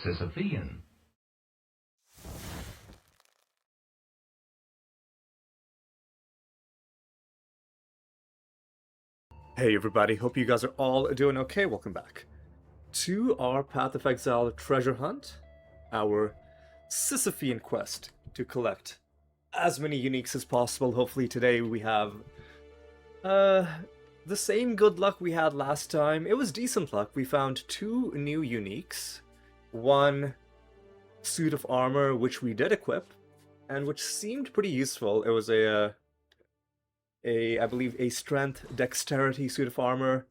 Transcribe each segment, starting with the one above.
Sisyphean. Hey everybody, hope you guys are all doing okay. Welcome back to our Path of Exile Treasure Hunt, our Sisyphean quest to collect as many uniques as possible. Hopefully today we have uh the same good luck we had last time. It was decent luck. We found two new uniques, one suit of armor which we did equip and which seemed pretty useful. It was I believe a strength dexterity suit of armor.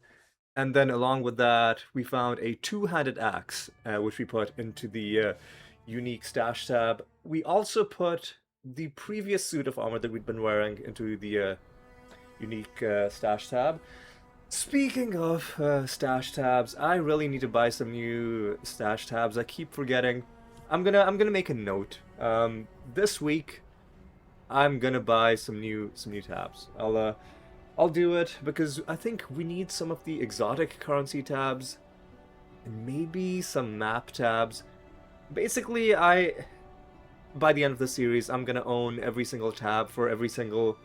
And then along with that, we found a two-handed axe, which we put into the unique stash tab. We also put the previous suit of armor that we'd been wearing into the unique stash tab. Speaking of stash tabs, I really need to buy some new stash tabs. I keep forgetting. I'm gonna make a note. This week, I'm gonna buy some new tabs. I'll do it because I think we need some of the exotic currency tabs and maybe some map tabs. Basically, by the end of the series, I'm gonna own every single tab for every single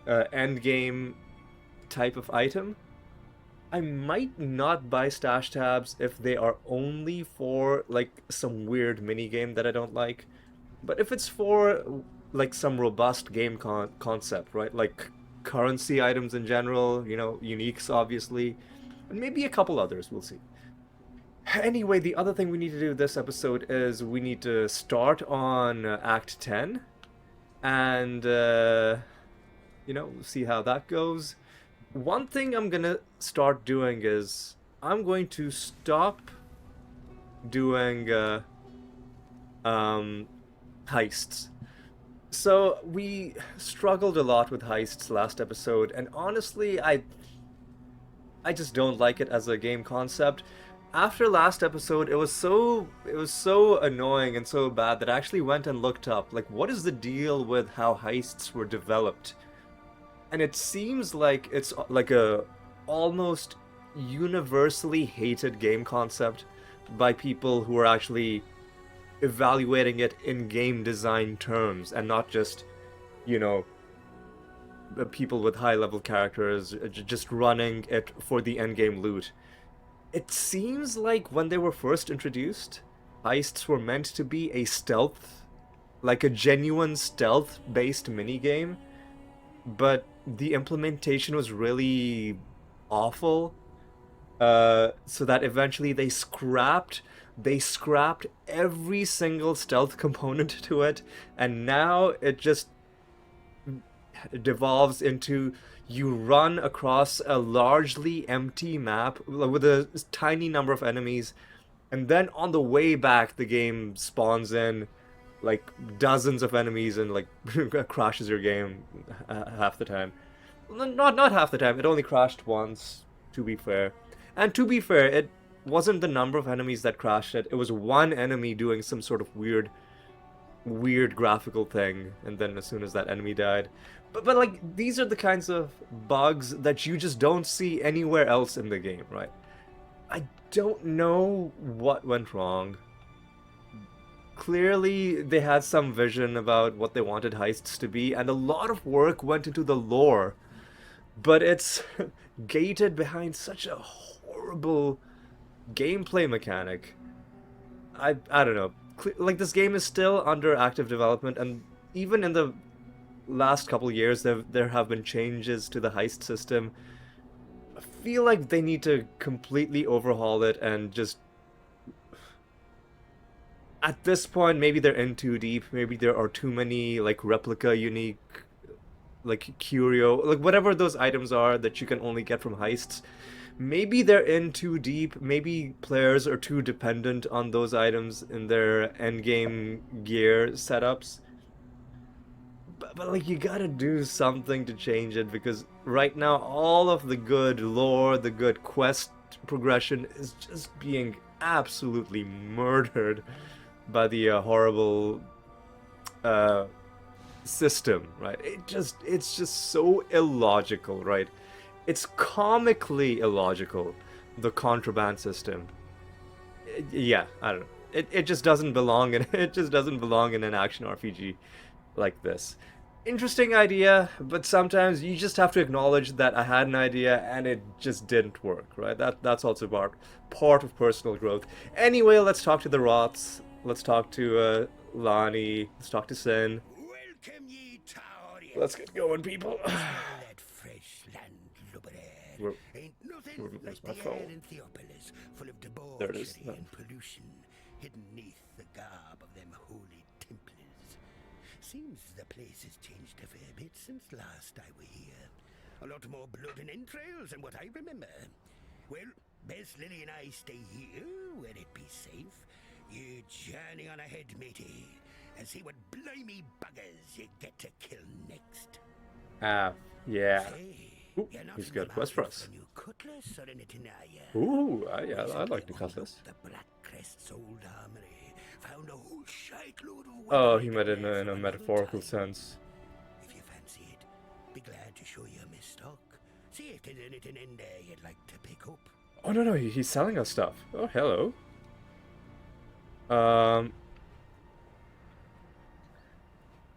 end game type of item. I might not buy stash tabs if they are only for like some weird mini game that I don't like. But if it's for like some robust game concept, right? Like currency items in general, you know, uniques obviously, and maybe a couple others, we'll see. Anyway, the other thing we need to do this episode is we need to start on Act 10 and, you know, see how that goes. One thing I'm gonna start doing is I'm going to stop doing heists. So we struggled a lot with heists last episode, and honestly, I just don't like it as a game concept. After last episode, it was so annoying and so bad that I actually went and looked up like what is the deal with how heists were developed. And it seems like it's like a almost universally hated game concept by people who are actually evaluating it in game design terms and not just, you know, the people with high level characters just running it for the end game loot. It seems like when they were first introduced, heists were meant to be a stealth, like a genuine stealth based minigame, but the implementation was really awful. So that eventually they scrapped every single stealth component to it, and now it just devolves into you run across a largely empty map with a tiny number of enemies, and then on the way back the game spawns in like dozens of enemies and like crashes your game half the time. Not half the time. It only crashed once, to be fair. And to be fair, it wasn't the number of enemies that crashed it. It was one enemy doing some sort of weird graphical thing, and then as soon as that enemy died. But like these are the kinds of bugs that you just don't see anywhere else in the game, right? I don't know what went wrong. Clearly, they had some vision about what they wanted heists to be, and a lot of work went into the lore, but it's gated behind such a horrible gameplay mechanic. I don't know. Like this game is still under active development, and even in the last couple years, there have been changes to the heist system. I feel like they need to completely overhaul it and just. At this point, maybe they're in too deep. Maybe there are too many like replica unique, like curio, like whatever those items are that you can only get from heists. Maybe they're in too deep. Maybe players are too dependent on those items in their endgame gear setups. But like you gotta do something to change it because right now all of the good lore, the good quest progression is just being absolutely murdered by the horrible uh, system, right? It's just so illogical, right? It's comically illogical, the contraband system. Yeah, I don't know. it just doesn't belong in it just doesn't belong in an action RPG like this. Interesting idea, but sometimes you just have to acknowledge that I had an idea and it just didn't work, right? That's also part of personal growth. Anyway, let's talk to the Roths. Let's talk to Lonnie. Let's talk to Sin. Welcome ye Taurians. Let's get going, people. That fresh land lubber air. Ain't nothing where's like my the air phone? in Theopolis, full of There it is. debauchery and pollution, hidden neath the garb of them holy Templars. Seems the place has changed a fair bit since last I were here. A lot more blood and entrails than what I remember. Well, best Lily and I stay here, where it be safe. You journey on ahead, matey, and see what blimey buggers you get to kill next. Yeah. Hey, Ooh, you're not he's in got the a quest for market us. New cutlass or anything, are ya? Ooh, yeah, Recently, I'd like to one cut this. up The Black Crest's old armory found a whole shitload of Oh, weaponry he meant it down there in a from another metaphorical time. sense. If you fancy it, be glad to show you my stock. See if there's anything in there you'd like to pick up. Oh no, he's selling us stuff. Oh, hello.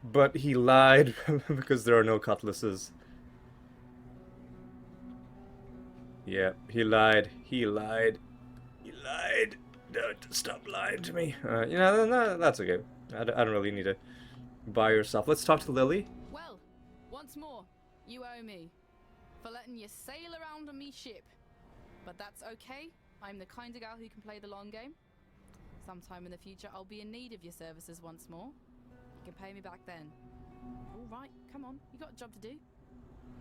But he lied because there are no cutlasses. Yeah, he lied. He lied. He lied. Don't stop lying to me. No, that's okay. I don't really need to buy your stuff. Let's talk to Lily. Well, once more, you owe me for letting you sail around on me ship. But that's okay. I'm the kind of gal who can play the long game. Sometime in the future, I'll be in need of your services once more. You can pay me back then. All right, come on. You got a job to do.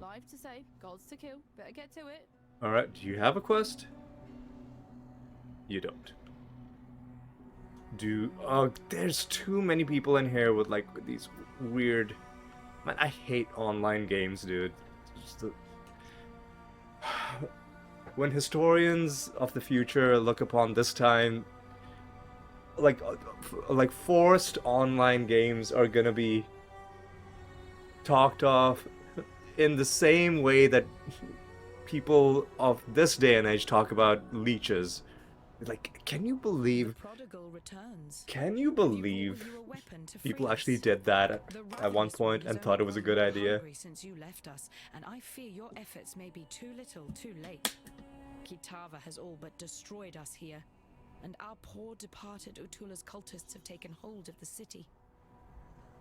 Lives to save, goals to kill. Better get to it. All right, do you have a quest? You don't. Oh, there's too many people in here with like these weird. Man, I hate online games, dude. When historians of the future look upon this time, like forced online games are gonna be talked of in the same way that people of this day and age talk about leeches. Like, can you believe? Can you believe people actually did that at one point and thought it was a good idea? Since you left us, and I fear your efforts may be too little, too late. Kitava has all but destroyed us here, and our poor departed Utula's cultists have taken hold of the city.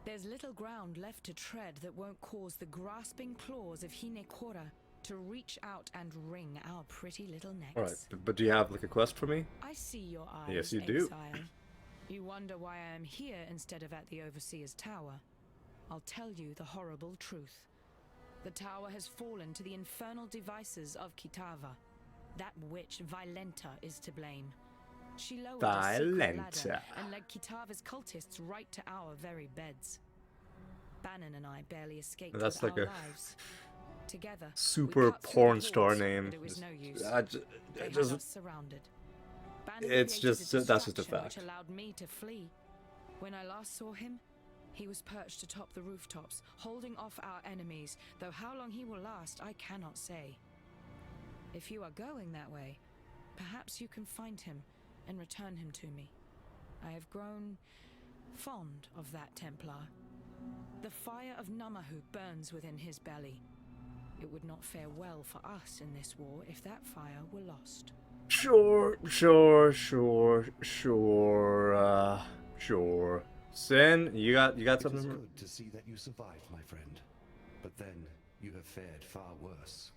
There's little ground left to tread that won't cause the grasping claws of Hinekora to reach out and wring our pretty little necks. Alright, but do you have like a quest for me? I see your eyes, Yes, you do. exile. You wonder why I am here instead of at the Overseer's Tower. I'll tell you the horrible truth. The tower has fallen to the infernal devices of Kitava. That witch, Violenta, is to blame. She lowered a secret ladder and led Kitava's cultists right to our very beds. Bannon and I barely escaped That's with like our a lives. Together, super we cut through porn the star hordes, name. but it was no use. I They had just us surrounded. Bannon It's created just- a that's just a distraction fact. Which allowed me to flee. When I last saw him, he was perched atop the rooftops, holding off our enemies, though how long he will last, I cannot say. If you are going that way, perhaps you can find him and return him to me. I have grown fond of that Templar. The fire of Namahu burns within his belly. It would not fare well for us in this war if that fire were lost. Sure. Sin, you got something? It is good to see that you survived, my friend. But then you have fared far worse.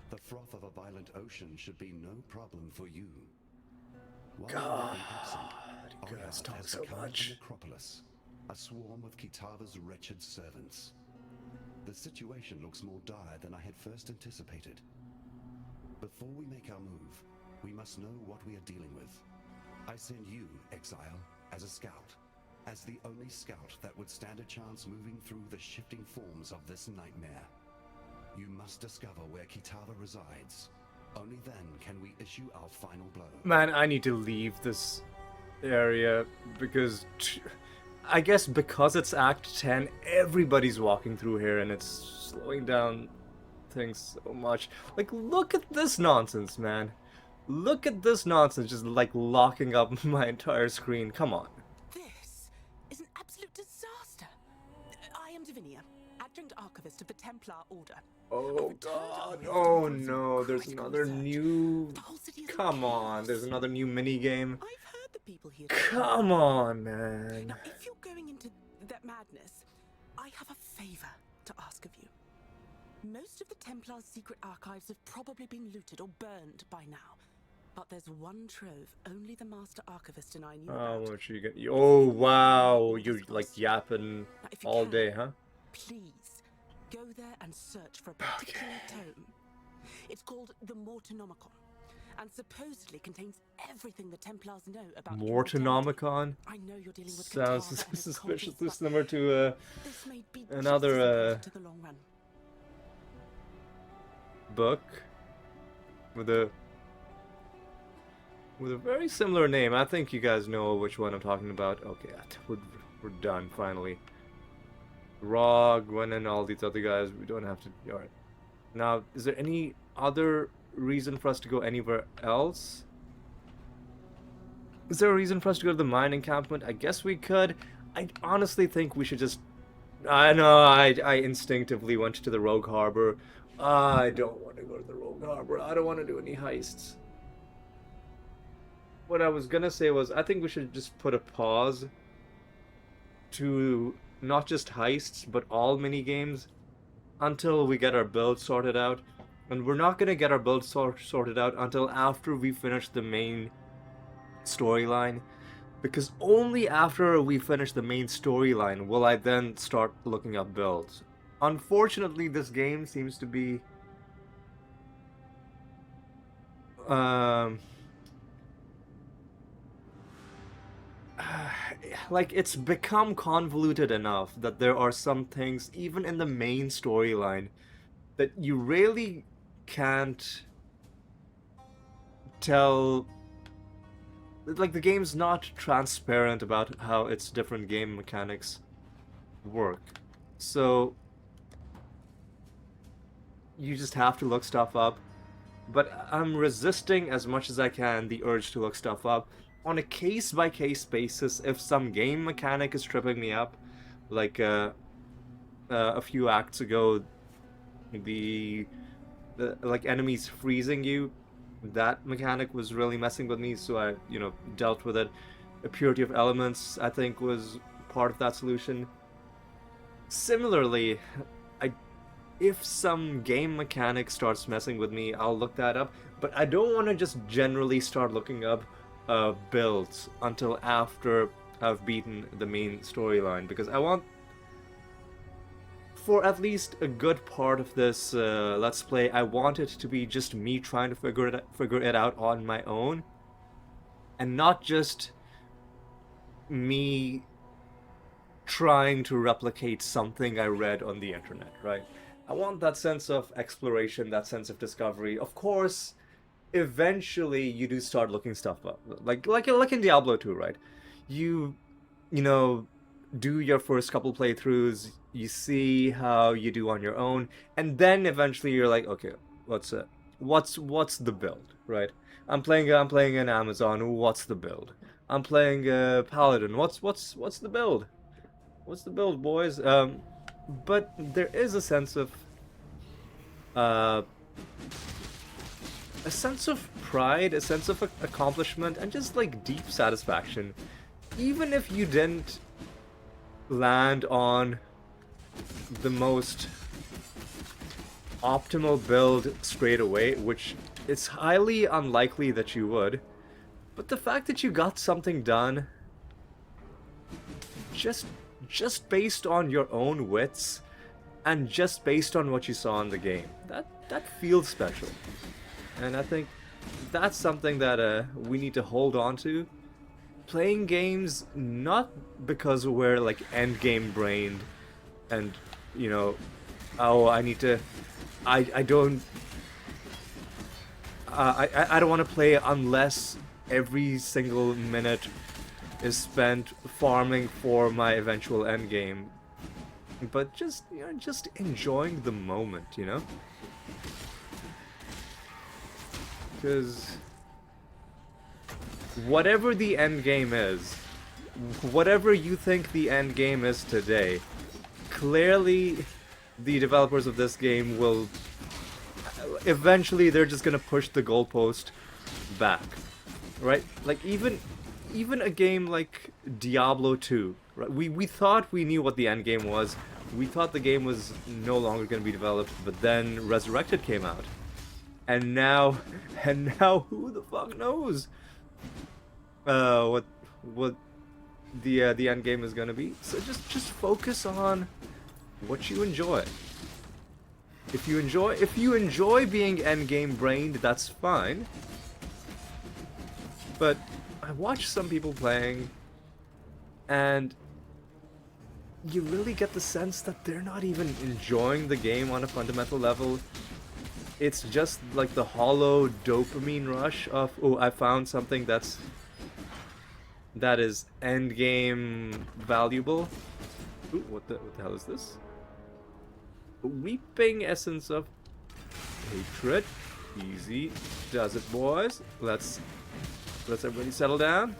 The froth of a violent ocean should be no problem for you. While you have been absent, you guys Oya talk has so come much. to Necropolis, a swarm of Kitava's wretched servants. The situation looks more dire than I had first anticipated. Before we make our move, we must know what we are dealing with. I send you, Exile, as a scout. As the only scout that would stand a chance moving through the shifting forms of this nightmare. You must discover where Kitava resides. Only then can we issue our final blow. Man, I need to leave this area because I guess because it's Act 10, everybody's walking through here and it's slowing down things so much. Like, look at this nonsense, man. Look at this nonsense, just like locking up my entire screen. Come on. This is an absolute disaster. I am Divinia, adjunct archivist of the Templar Order. Oh god. Oh no, there's another new... The whole city is in Come on, chaos. there's another new minigame. I've heard the people here. Come on, man. Now, if you're going into that madness, I have a favor to ask of you. Most of the Templar's secret archives have probably been looted or burned by now. But there's one trove only the Master Archivist and I knew How about. much you get? Oh wow, you're like yapping Now, if you all can, day, huh? Please, go there and search for a particular tome. It's called the Mortonomicon, and supposedly contains everything the Templars know about immortality. Mortonomicon? I know you're dealing with Sounds Katara and his suspiciously cultists, similar to but this may be just another, as important to the long run. book with a very similar name. I think you guys know which one I'm talking about. Okay, we're done finally. Raw, Gwen, and all these other guys. We don't have to. All right. Now, is there any other reason for us to go anywhere else? Is there a reason for us to go to the mine encampment? I guess we could. I honestly think we should just... I know, I instinctively went to the Rogue Harbor. I don't want to go to the Rogue Harbor. I don't want to do any heists. What I was gonna say was, I think we should just put a pause to not just heists, but all mini-games until we get our build sorted out. And we're not gonna get our build sorted out until after we finish the main storyline, because only after we finish the main storyline will I then start looking up builds. Unfortunately, this game seems to be like it's become convoluted enough that there are some things even in the main storyline that you really can't tell. Like, the game's not transparent about how its different game mechanics work. So you just have to look stuff up. But I'm resisting as much as I can the urge to look stuff up on a case-by-case basis. If some game mechanic is tripping me up, like a few acts ago, the like enemies freezing you, that mechanic was really messing with me, so I, dealt with it. A purity of elements, I think, was part of that solution. Similarly, if some game mechanic starts messing with me, I'll look that up, but I don't want to just generally start looking up builds until after I've beaten the main storyline, because I want, for at least a good part of this Let's Play, I want it to be just me trying to figure it out on my own, and not just me trying to replicate something I read on the internet, right? I want that sense of exploration, that sense of discovery. Of course, eventually you do start looking stuff up, like in Diablo 2, right? You do your first couple playthroughs, you see how you do on your own, and then eventually you're like, okay, what's the build, right? I'm playing an Amazon. What's the build? I'm playing Paladin. What's the build? What's the build, boys? But there is a sense of pride, a sense of accomplishment, and just like deep satisfaction, even if you didn't land on the most optimal build straight away, which it's highly unlikely that you would. But the fact that you got something done just based on your own wits and just based on what you saw in the game, that feels special. And I think that's something that we need to hold on to. Playing games not because we're like end game brained and oh, I don't want to play unless every single minute is spent farming for my eventual end game, but just enjoying the moment, because whatever the end game is, whatever you think the end game is today, clearly the developers of this game will eventually they're just gonna push the goalpost back, right? Like even a game like Diablo 2, right? We thought we knew what the end game was. We thought the game was no longer going to be developed, but then Resurrected came out, and now who the fuck knows what the end game is going to be? So just focus on what you enjoy. If you enjoy being end game brained, that's fine. But I watch some people playing, and you really get the sense that they're not even enjoying the game on a fundamental level. It's just like the hollow dopamine rush of, oh, I found something that is end game valuable. Ooh, what the hell is this? A weeping essence of hatred. Easy does it, boys. Let's everybody settle down.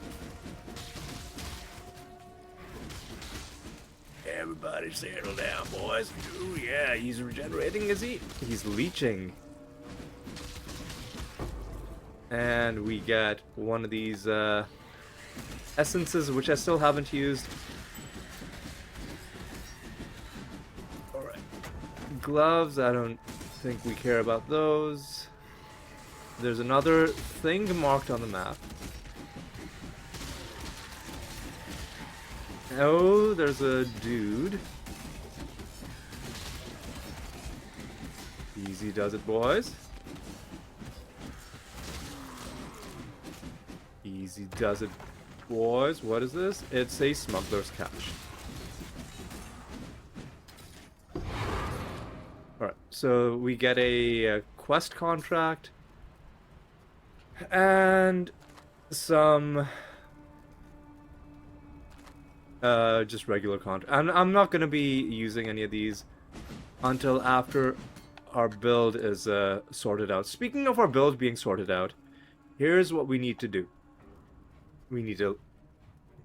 Everybody settle down, boys. Ooh, yeah, he's regenerating, is he? He's leeching. And we get one of these essences, which I still haven't used. Alright. Gloves, I don't think we care about those. There's another thing marked on the map. Oh, there's a dude. Easy does it, boys. Easy does it, boys. What is this? It's a smuggler's cache. Alright, so we get a quest contract. And some just regular contract. I'm not gonna be using any of these until after our build is sorted out. Speaking of our build being sorted out, here's what we need to do. We need to...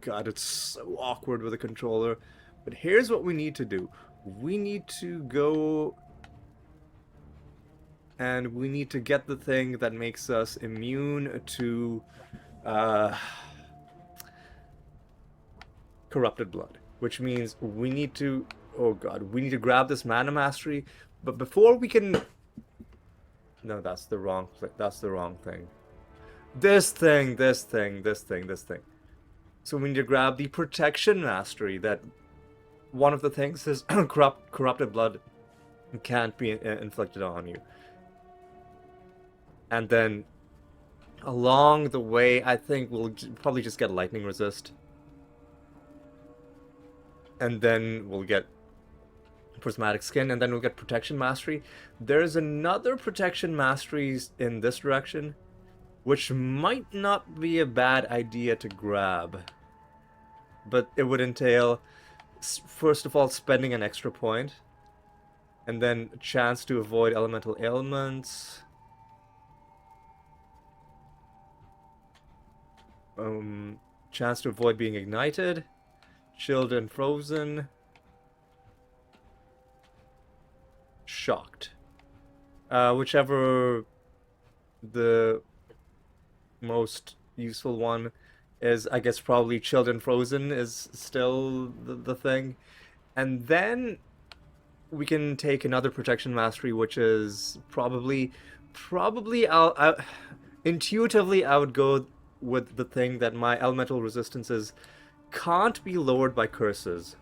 God, it's so awkward with a controller. But here's what we need to do. We need to go... and we need to get the thing that makes us immune to corrupted blood, which means we need to, oh god, we need to grab this mana mastery, but before we can, no, that's the wrong thing. This thing. So we need to grab the protection mastery. That one of the things is corrupted blood can't be inflicted on you. And then, along the way, I think we'll probably just get lightning resist. And then we'll get prismatic skin, and then we'll get protection mastery. There's another protection mastery in this direction, which might not be a bad idea to grab. But it would entail, first of all, spending an extra point. And then a chance to avoid elemental ailments. Chance to avoid being ignited, chilled and frozen, shocked. Whichever the most useful one is, I guess probably chilled and frozen is still the thing. And then we can take another protection mastery, which is probably intuitively I would go with the thing that my elemental resistances can't be lowered by curses.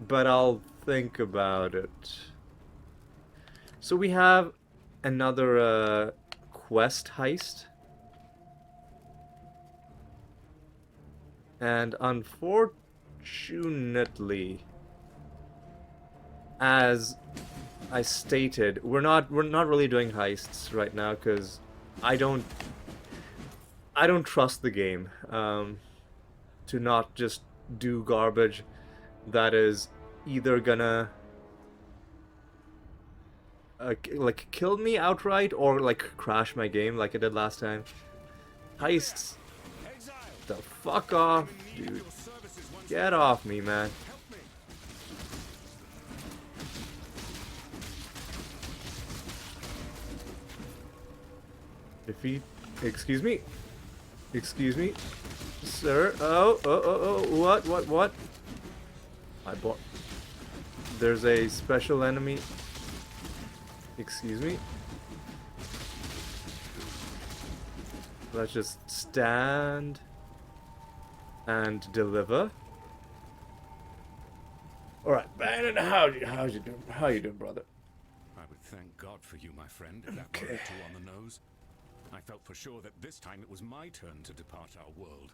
But I'll think about it. So we have another quest heist. And unfortunately, as I stated, we're not really doing heists right now because I don't trust the game to not just do garbage that is either gonna like kill me outright or like crash my game like it did last time. heists. The fuck off, dude. Get off me, man. Defeat. Excuse me. Excuse me. Sir. Oh. What? I bought. There's a special enemy. Excuse me. Let's just stand and deliver. All right, Bannon. How you doing, brother? I would thank God for you, my friend, if that weren't too on the nose. I felt for sure that this time it was my turn to depart our world.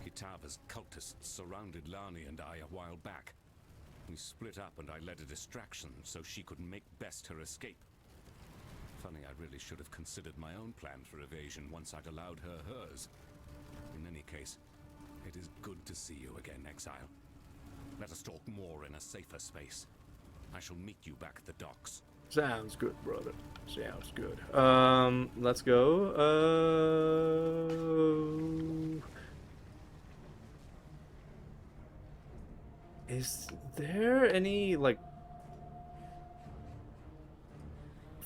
Kitava's cultists surrounded Lani and I a while back. We split up and I led a distraction so she could make best her escape. Funny, I really should have considered my own plan for evasion once I'd allowed her hers. In any case, it is good to see you again, Exile. Let us talk more in a safer space. I shall meet you back at the docks. Sounds good, brother. Sounds good. Let's go. Is there any, like,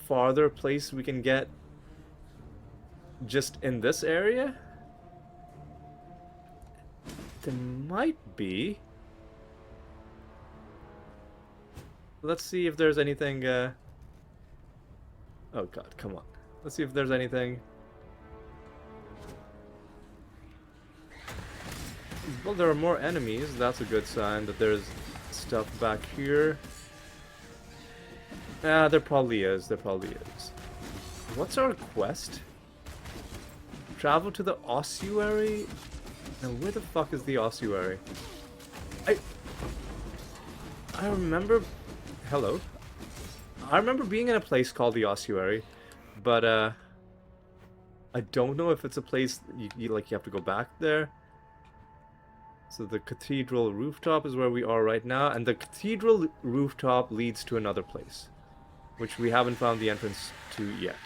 farther place we can get just in this area? There might be. Let's see if there's anything, oh god, come on. Let's see if there's anything. Well, there are more enemies. That's a good sign that there's stuff back here. Ah, there probably is. There probably is. What's our quest? Travel to the ossuary? Now, where the fuck is the ossuary? I remember... Hello? I remember being in a place called the ossuary, but I don't know if it's a place you have to go back there. So the cathedral rooftop is where we are right now, and the cathedral rooftop leads to another place, which we haven't found the entrance to yet.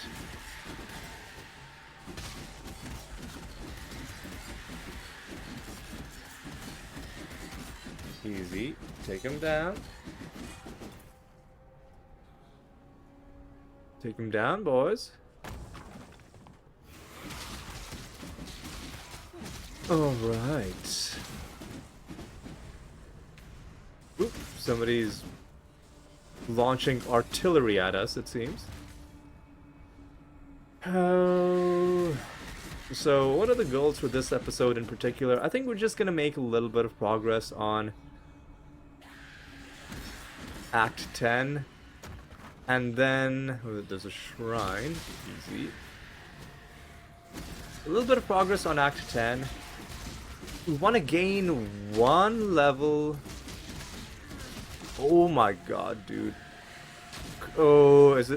Easy. Take him down. Take him down, boys. Alright. Oop, somebody's launching artillery at us, it seems. Oh. So, what are the goals for this episode in particular? I think we're just gonna make a little bit of progress on Act 10. And then, there's a shrine. Easy. A little bit of progress on Act 10. We want to gain 1 level. Oh my god, dude. Oh, is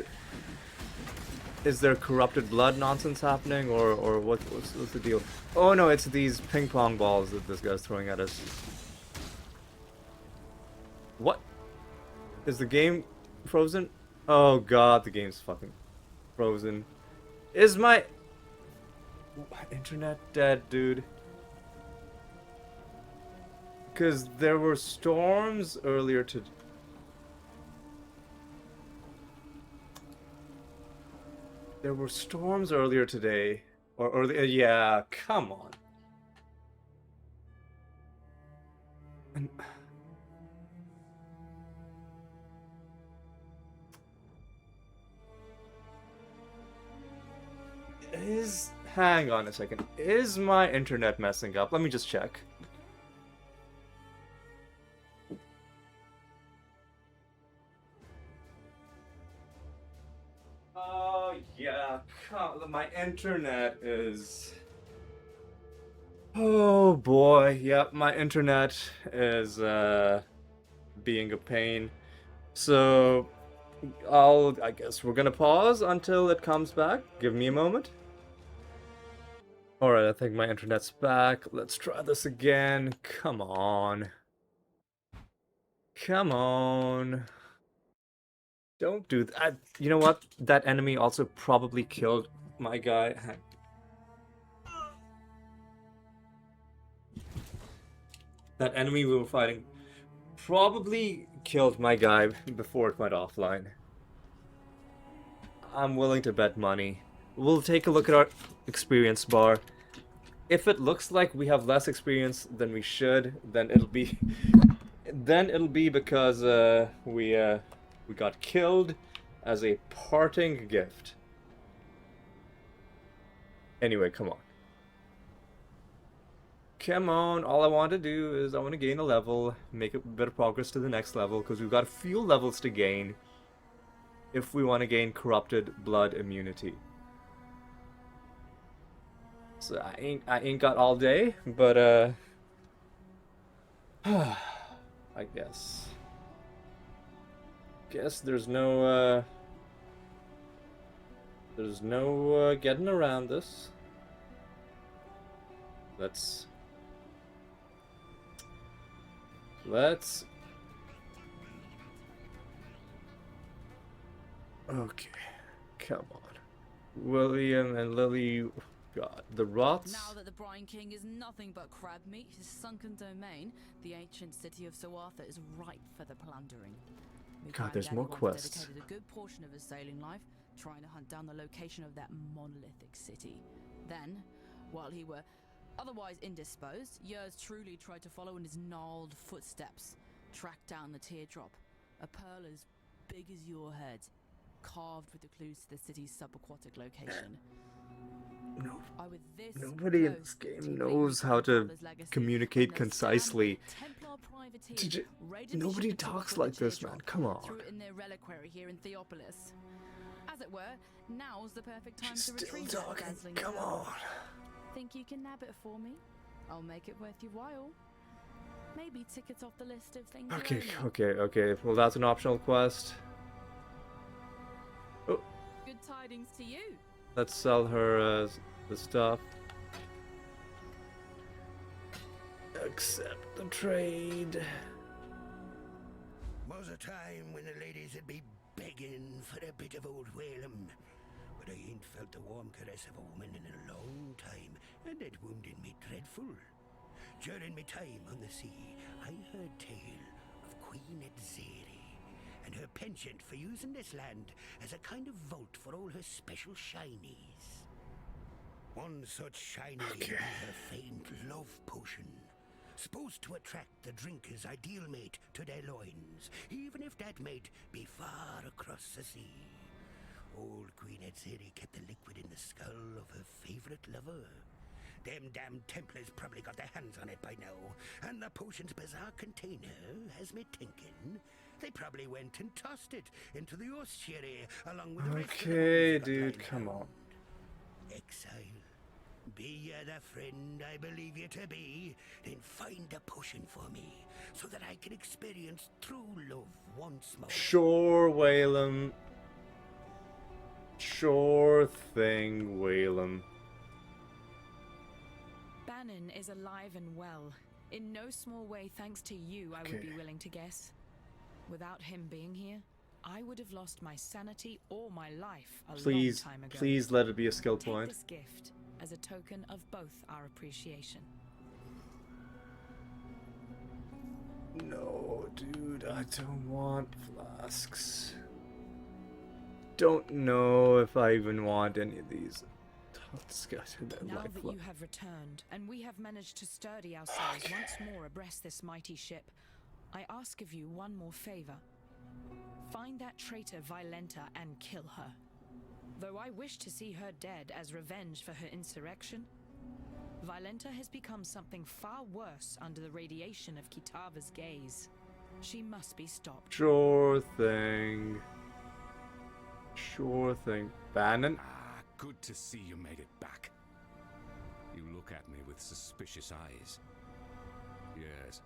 there corrupted blood nonsense happening, or what's the deal? Oh no, it's these ping pong balls that this guy's throwing at us. What? Is the game frozen? Oh god, the game's fucking frozen. Is my internet dead, dude? Because there were storms earlier today. There were storms earlier today. Or yeah, come on. And hang on a second. Is my internet messing up? Let me just check. Oh yeah, my internet is... Oh boy, yep, my internet is being a pain. So I guess we're gonna pause until it comes back. Give me a moment. Alright, I think my internet's back. Let's try this again. Come on. Come on. Don't do that. You know what? That enemy also probably killed my guy. That enemy we were fighting probably killed my guy before it went offline. I'm willing to bet money. We'll take a look at our experience bar. If it looks like we have less experience than we should, then it'll be because we got killed as a parting gift. Anyway, come on. Come on, all I want to do is I want to gain a level, make a bit of progress to the next level, because we've got a few levels to gain if we want to gain corrupted blood immunity. So I ain't got all day, but I guess there's no getting around this. Let's okay, come on. William and Lily, God, the rots. Now that the Brine King is nothing but crab meat, his sunken domain, the ancient city of Sir Arthur, is ripe for the plundering. My God, there's granddaddy more once quests. dedicated a good portion of his sailing life trying to hunt down the location of that monolithic city. Then, while he were otherwise indisposed, yours truly tried to follow in his gnarled footsteps, track down the teardrop, a pearl as big as your head, carved with the clues to the city's subaquatic location. No, I, with this nobody in close this game to knows my how to father's legacy, communicate and the concisely. Templar privateer Did raided the nobody ship to talks recover like the this, man. teardrop, Come on. threw it in their reliquary here in Theopolis. As it were, now's the perfect time She's to still retrieve that talking. dazzling Come pearl. on. Think you can nab it for me? I'll make it worth your while. Maybe tick it off the list of things. you owe me. Okay. Well, that's an optional quest. Oh, Good tidings to you. let's sell her the stuff. Accept the trade. Was a time when the ladies would be begging for a bit of old Whalem. But I ain't felt the warm caress of a woman in a long time, and it wounded me dreadful. During my time on the sea, I heard tale of Queen Edzeri and her penchant for using this land as a kind of vault for all her special shinies. One such shiny would be her famed love potion, supposed to attract the drinker's ideal mate to their loins, even if that mate be far across the sea. Old Queen Edzeri kept the liquid in the skull of her favorite lover. Them damn Templars probably got their hands on it by now, and the potion's bizarre container has me thinking they probably went and tossed it into the ossuary along with the rest of the Okay, ones got dude, lying come around. on. Exile, be you the friend I believe you to be, then find a potion for me, so that I can experience true love once more. Sure, Whalem. Sure thing, Whalem. Bannon is alive and well. In no small way thanks to you, I would be Okay. willing to guess. Without him being here, I would have lost my sanity or my life a long time ago. Please let it be a skill Take point. this gift as a token of both our appreciation. No, dude, I don't want flasks. Don't know if I even want any of these. Let's get to that Now life that you have returned, and we have managed to sturdy ourselves once more abreast this mighty ship, I ask of you one more favor. Find that traitor Violenta and kill her. Though I wish to see her dead as revenge for her insurrection, Violenta has become something far worse under the radiation of Kitava's gaze. She must be stopped. Sure thing. Sure thing. Bannon? Ah, good to see you made it back. You look at me with suspicious eyes. Yes,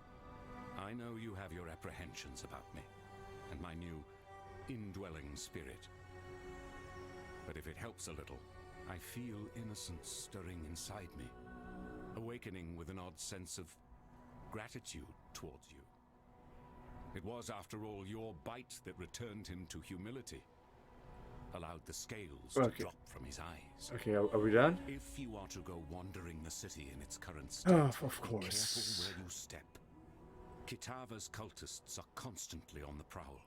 I know you have your apprehensions about me, and my new indwelling spirit. But if it helps a little, I feel innocence stirring inside me, awakening with an odd sense of gratitude towards you. It was, after all, your bite that returned him to humility, allowed the scales to drop from his eyes. Okay, are we done? If you are to go wandering the city in its current Oh, state, of be course. careful where you step. Kitava's cultists are constantly on the prowl,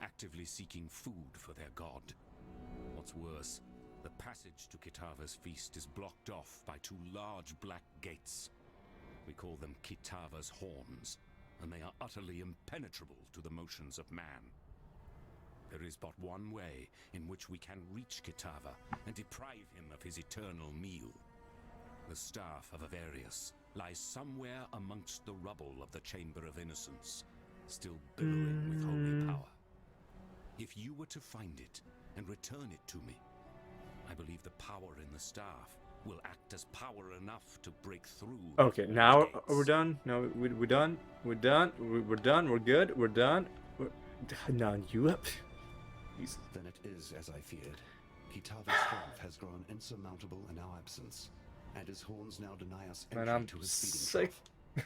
actively seeking food for their god. What's worse, the passage to Kitava's feast is blocked off by 2 large black gates. We call them Kitava's horns, and they are utterly impenetrable to the motions of man. There is but one way in which we can reach Kitava and deprive him of his eternal meal. The staff of Avarius lies somewhere amongst the rubble of the Chamber of Innocence, still billowing with holy power. If you were to find it and return it to me, I believe the power in the staff will act as power enough to break through. Okay, now we're done. No, we're done. We're done. We're done. We're good. We're done. Now you up. Then it is as I feared. Kitava's strength has grown insurmountable in our absence, and his horns now deny us Man, entry I'm to his feeding sick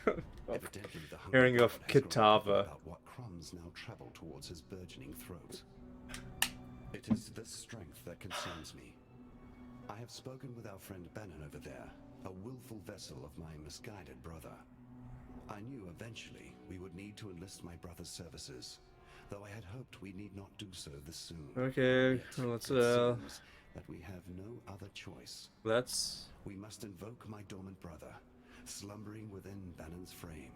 trough. of Evidently, the hungry hearing of god has grown Kitava. about what crumbs now travel towards his burgeoning throat. It is this strength that concerns me. I have spoken with our friend Bannon over there, a willful vessel of my misguided brother. I knew eventually we would need to enlist my brother's services, though I had hoped we need not do so this soon. Okay, Yet, let's it seems that we have no other choice. let's We must invoke my dormant brother, slumbering within Bannon's frame.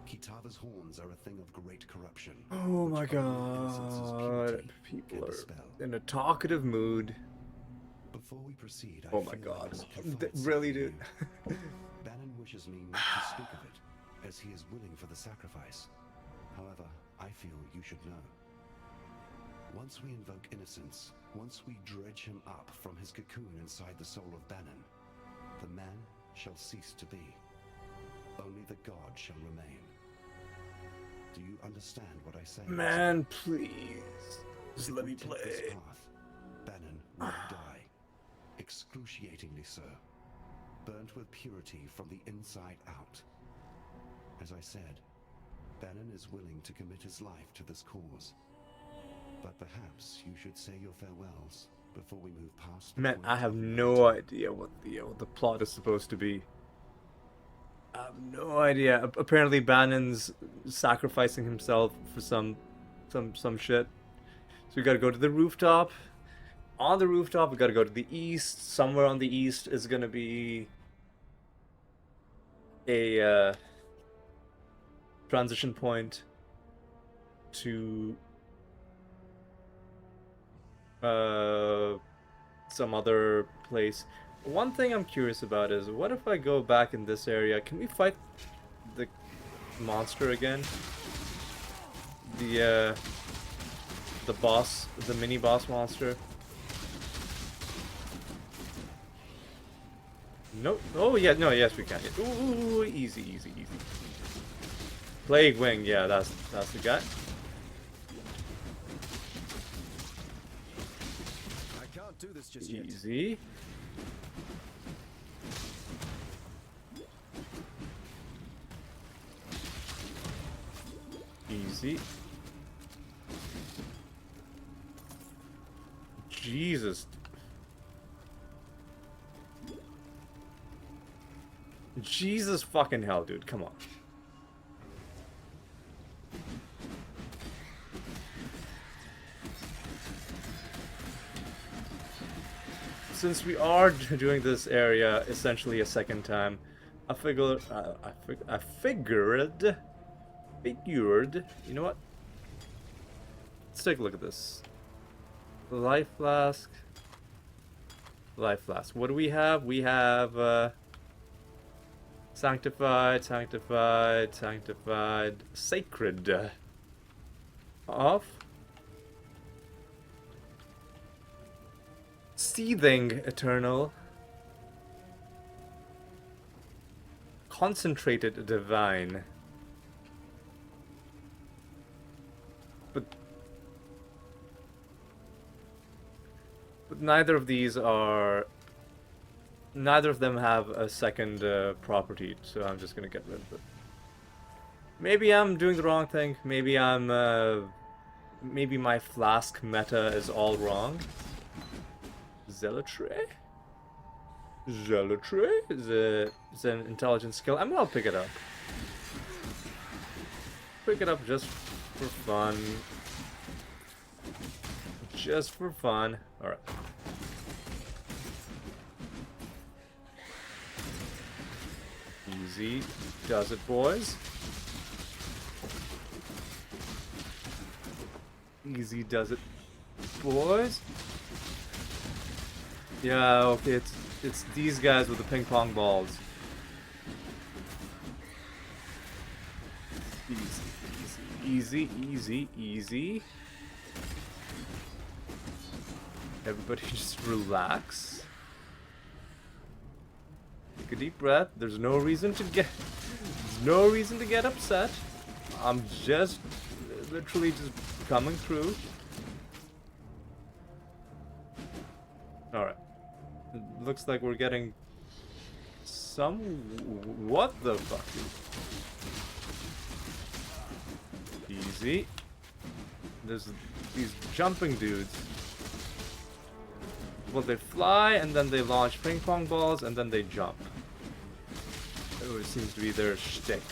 Kitava's horns are a thing of great corruption. Oh my which only Innocence's god. purity People can are dispel. in a talkative mood. Before we proceed, I Oh my feel I god. must confide Really, something dude. new. Bannon wishes me not to speak of it, as he is willing for the sacrifice. However, I feel you should know. Once we invoke innocence, once we dredge him up from his cocoon inside the soul of Bannon, the man shall cease to be. Only the god shall remain. Do you understand what I say? Man, please. Just let me If we take this play. path, Bannon will die, excruciatingly so, burnt with purity from the inside out. As I said, Bannon is willing to commit his life to this cause. But perhaps you should say your farewells before we move past the Man, point I have of no idea what the plot is supposed to be. I have no idea. Apparently, Bannon's sacrificing himself for some shit. So we gotta go to the rooftop. On the rooftop, we gotta go to the east. Somewhere on the east is gonna be a transition point to some other place. One thing I'm curious about is, what if I go back in this area? Can we fight the monster again? The boss, the mini boss monster? Nope. Oh yeah, no, yes we can. Ooh, easy, easy, easy. Plague Wing, yeah, that's the guy. I can't do this just yet. Easy. Easy. Jesus. Jesus fucking hell, dude. Come on. Since we are doing this area essentially a second time, I figured, you know what? Let's take a look at this. Life flask. Life flask. What do we have? We have sanctified, sanctified, sanctified, sacred. Off. Seething eternal. Concentrated divine. But neither of these are. Neither of them have a second property, so I'm just gonna get rid of it. Maybe I'm doing the wrong thing. Maybe maybe my flask meta is all wrong. Zealotry? Zealotry is an intelligence skill. I'm gonna pick it up. pick it up just for fun. Just for fun. Alright. Easy does it, boys. Easy does it, boys. Yeah, okay, it's these guys with the ping pong balls. Easy, easy, easy. Everybody just relax. Take a deep breath. There's no reason to get upset. I'm just literally just coming through. Alright. It looks like we're getting some... What the fuck, dude? Easy. There's these jumping dudes. Well, they fly, and then they launch ping pong balls, and then they jump. It seems to be their shtick.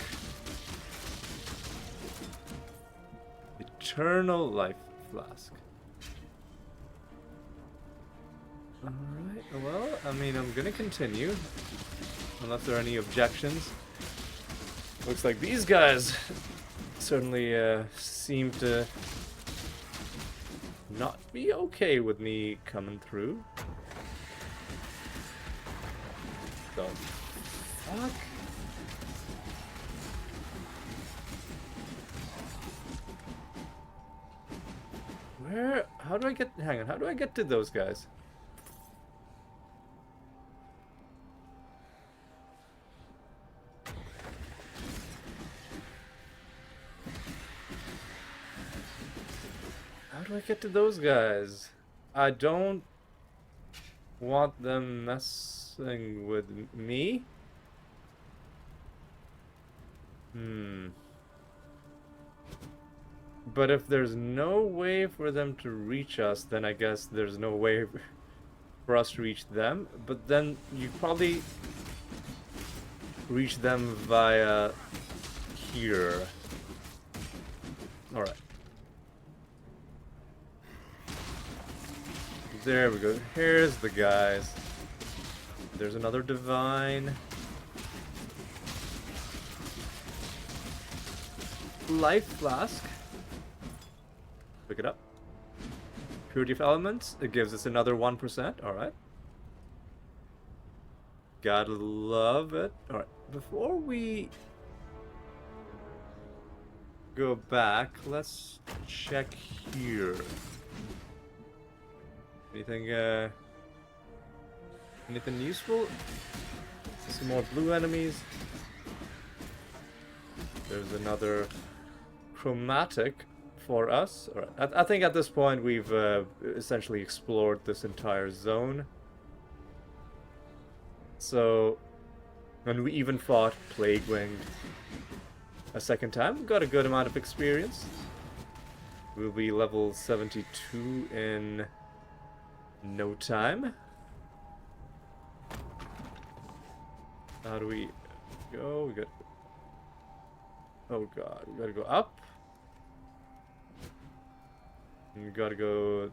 Eternal life flask. Alright, well, I mean, I'm gonna continue. Unless there are any objections. Looks like these guys certainly seem to not be okay with me coming through. The fuck? Where? How do I get... Hang on, how do I get to those guys? How do I get to those guys? I don't want them messing with me. But if there's no way for them to reach us, then I guess there's no way for us to reach them. But then you probably reach them via here. Alright. There we go. Here's the guys. There's another divine. Life flask. Pick it up. Purity of elements. It gives us another 1%. Alright. Gotta love it. Alright. Before we go back, let's check here. Anything useful? Some more blue enemies. There's another chromatic for us. All right. I think at this point we've essentially explored this entire zone. So, and we even fought Plague Wing a second time. Got a good amount of experience. We'll be level 72 in no time. How do we go? We got... Oh god, we gotta go up. And we gotta go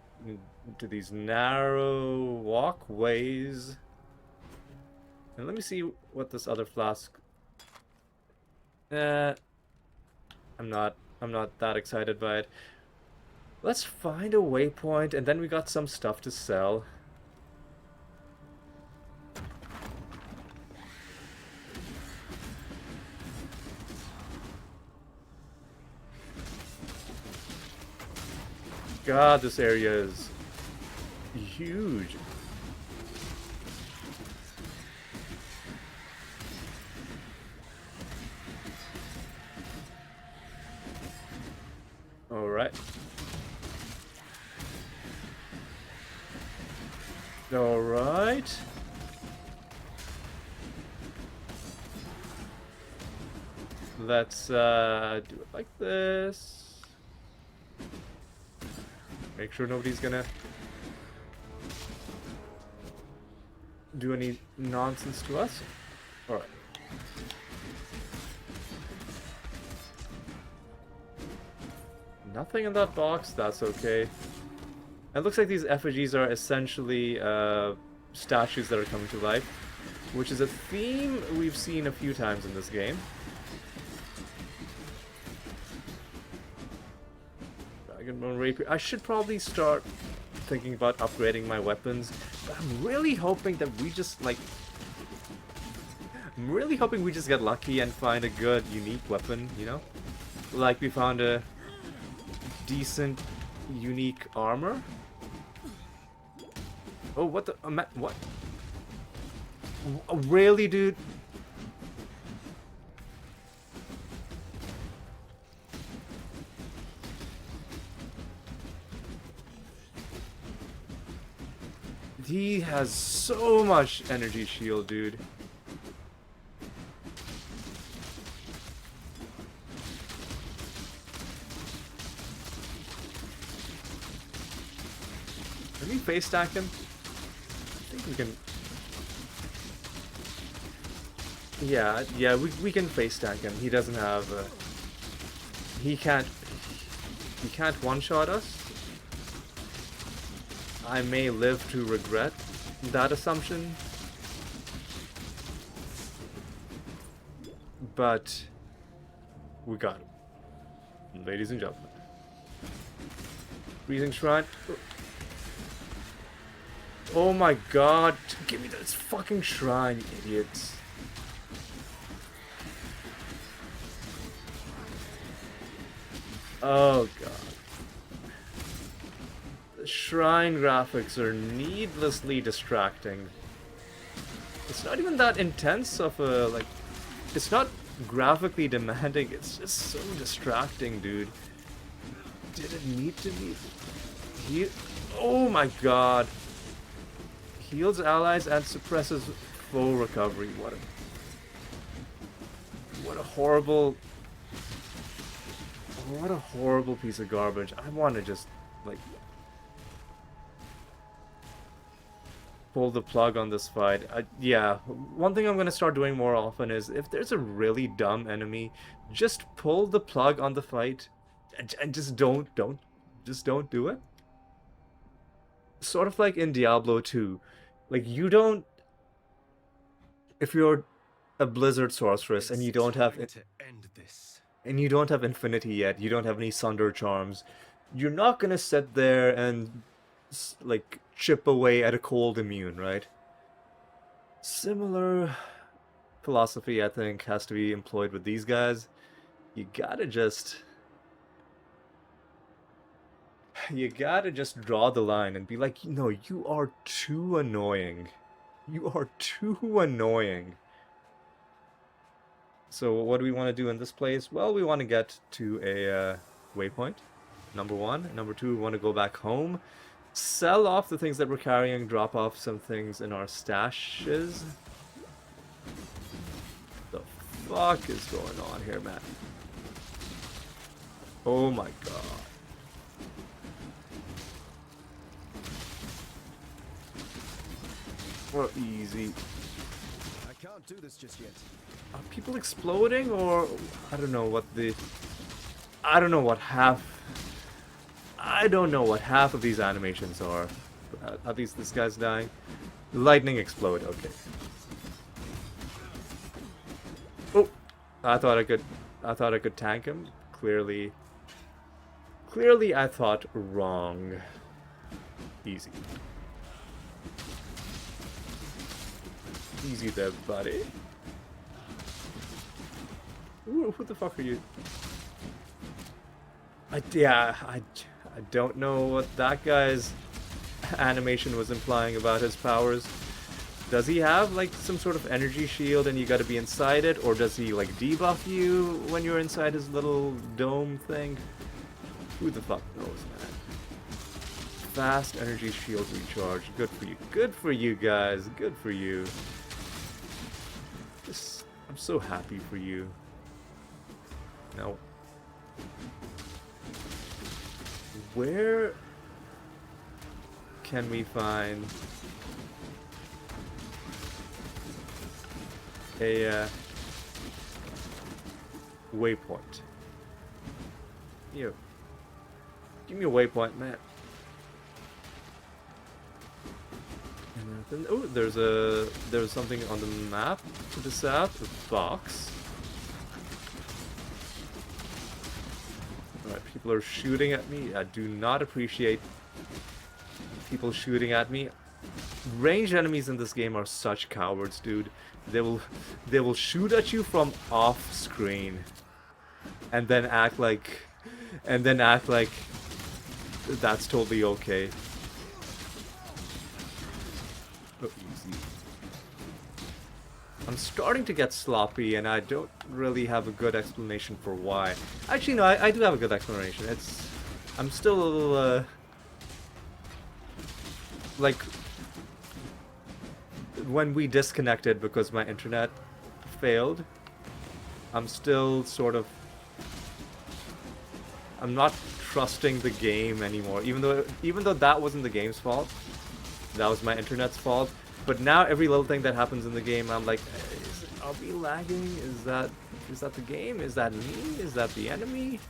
into these narrow walkways. And let me see what this other flask... I'm not that excited by it. Let's find a waypoint, and then we got some stuff to sell. God, this area is huge. All right. All right. Let's do it like this. Make sure nobody's gonna do any nonsense to us. All right. Nothing in that box, that's okay. It looks like these effigies are essentially statues that are coming to life, which is a theme we've seen a few times in this game. Dragonbone Rapier. I should probably start thinking about upgrading my weapons, but I'm really hoping that we just, like... I'm really hoping we just get lucky and find a good, unique weapon, you know? Like we found a decent, unique armor. Oh, what the... what? Really, dude? He has so much energy shield, dude. Can we face stack him? I think we can. Yeah, we can face stack him. He doesn't have. He can't one-shot us. I may live to regret that assumption, but we got him, ladies and gentlemen. Freezing Shrine. Oh my god, give me this fucking shrine, you idiots. Oh god. The shrine graphics are needlessly distracting. It's not even that intense of a, like, it's not graphically demanding, it's just so distracting, dude. Did it need to be? Oh my god. Heals allies and suppresses foe recovery. What a horrible piece of garbage. I want to just, like, pull the plug on this fight. Yeah, one thing I'm going to start doing more often is if there's a really dumb enemy, just pull the plug on the fight and just don't do it. Sort of like in Diablo 2. Like, you don't... If you're a Blizzard sorceress and you don't have... And you don't have Infinity yet, you don't have any Sunder Charms, you're not gonna sit there and, like, chip away at a cold immune, right? Similar philosophy, I think, has to be employed with these guys. You gotta just draw the line and be like, no, you are too annoying. You are too annoying. So what do we want to do in this place? Well, we want to get to a waypoint, number one. Number two, we want to go back home, sell off the things that we're carrying, drop off some things in our stashes. The fuck is going on here, man? Oh my god. Well, easy. I can't do this just yet. Are people exploding, or I don't know what I don't know what half of these animations are. At least this guy's dying. Lightning explode, okay. Oh, I thought I could tank him. Clearly I thought wrong. Easy. Easy there, buddy. Ooh, who the fuck are you? I don't know what that guy's animation was implying about his powers. Does he have, like, some sort of energy shield and you gotta be inside it? Or does he, like, debuff you when you're inside his little dome thing? Who the fuck knows, man? Fast energy shield recharge. Good for you. Good for you, guys. Good for you. I'm so happy for you. Now, where can we find a waypoint? Here. Give me a waypoint, man. Oh, there's something on the map to the south. A box. Alright, people are shooting at me. I do not appreciate people shooting at me. Ranged enemies in this game are such cowards, dude. They will shoot at you from off screen and then act like that's totally okay. Oh, easy. I'm starting to get sloppy and I don't really have a good explanation for why. Actually, no, I do have a good explanation. I'm still a little, like, when we disconnected because my internet failed, I'm still sort of, I'm not trusting the game anymore, even though that wasn't the game's fault. That was my internet's fault. But now every little thing that happens in the game, I'm like, are we lagging? Is that the game? Is that me? Is that the enemy?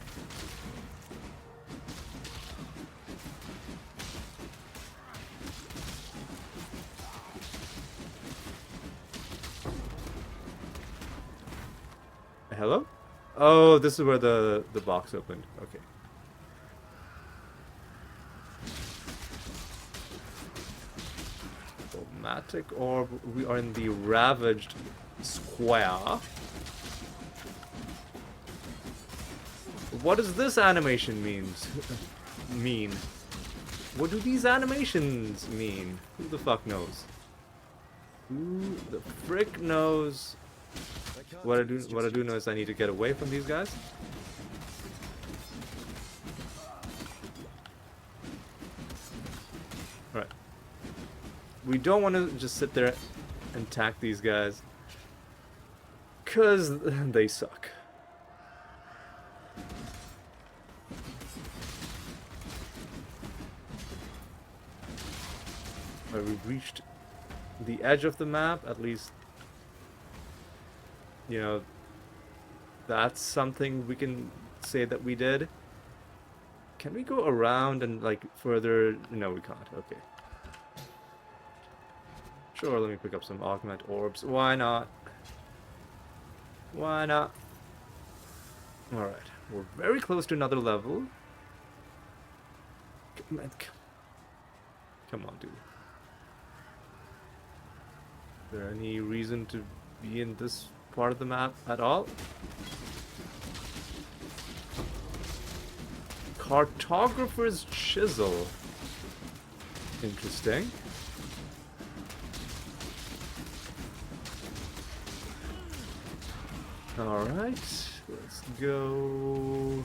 Hello? Oh, this is where the box opened. Okay. Chromatic orb. We are in the ravaged square. What does this animation mean? What do these animations mean? Who the fuck knows? Who the frick knows? What I do know is I need to get away from these guys. Alright. We don't want to just sit there and attack these guys, cause they suck. Alright, we've reached the edge of the map, at least. You know, that's something we can say that we did. Can we go around and, like, further? No, we can't. Okay. Sure, let me pick up some augment orbs. Why not? Why not? Alright, we're very close to another level. Come on, dude. Is there any reason to be in this part of the map at all? Cartographer's chisel. Interesting. Alright, let's go.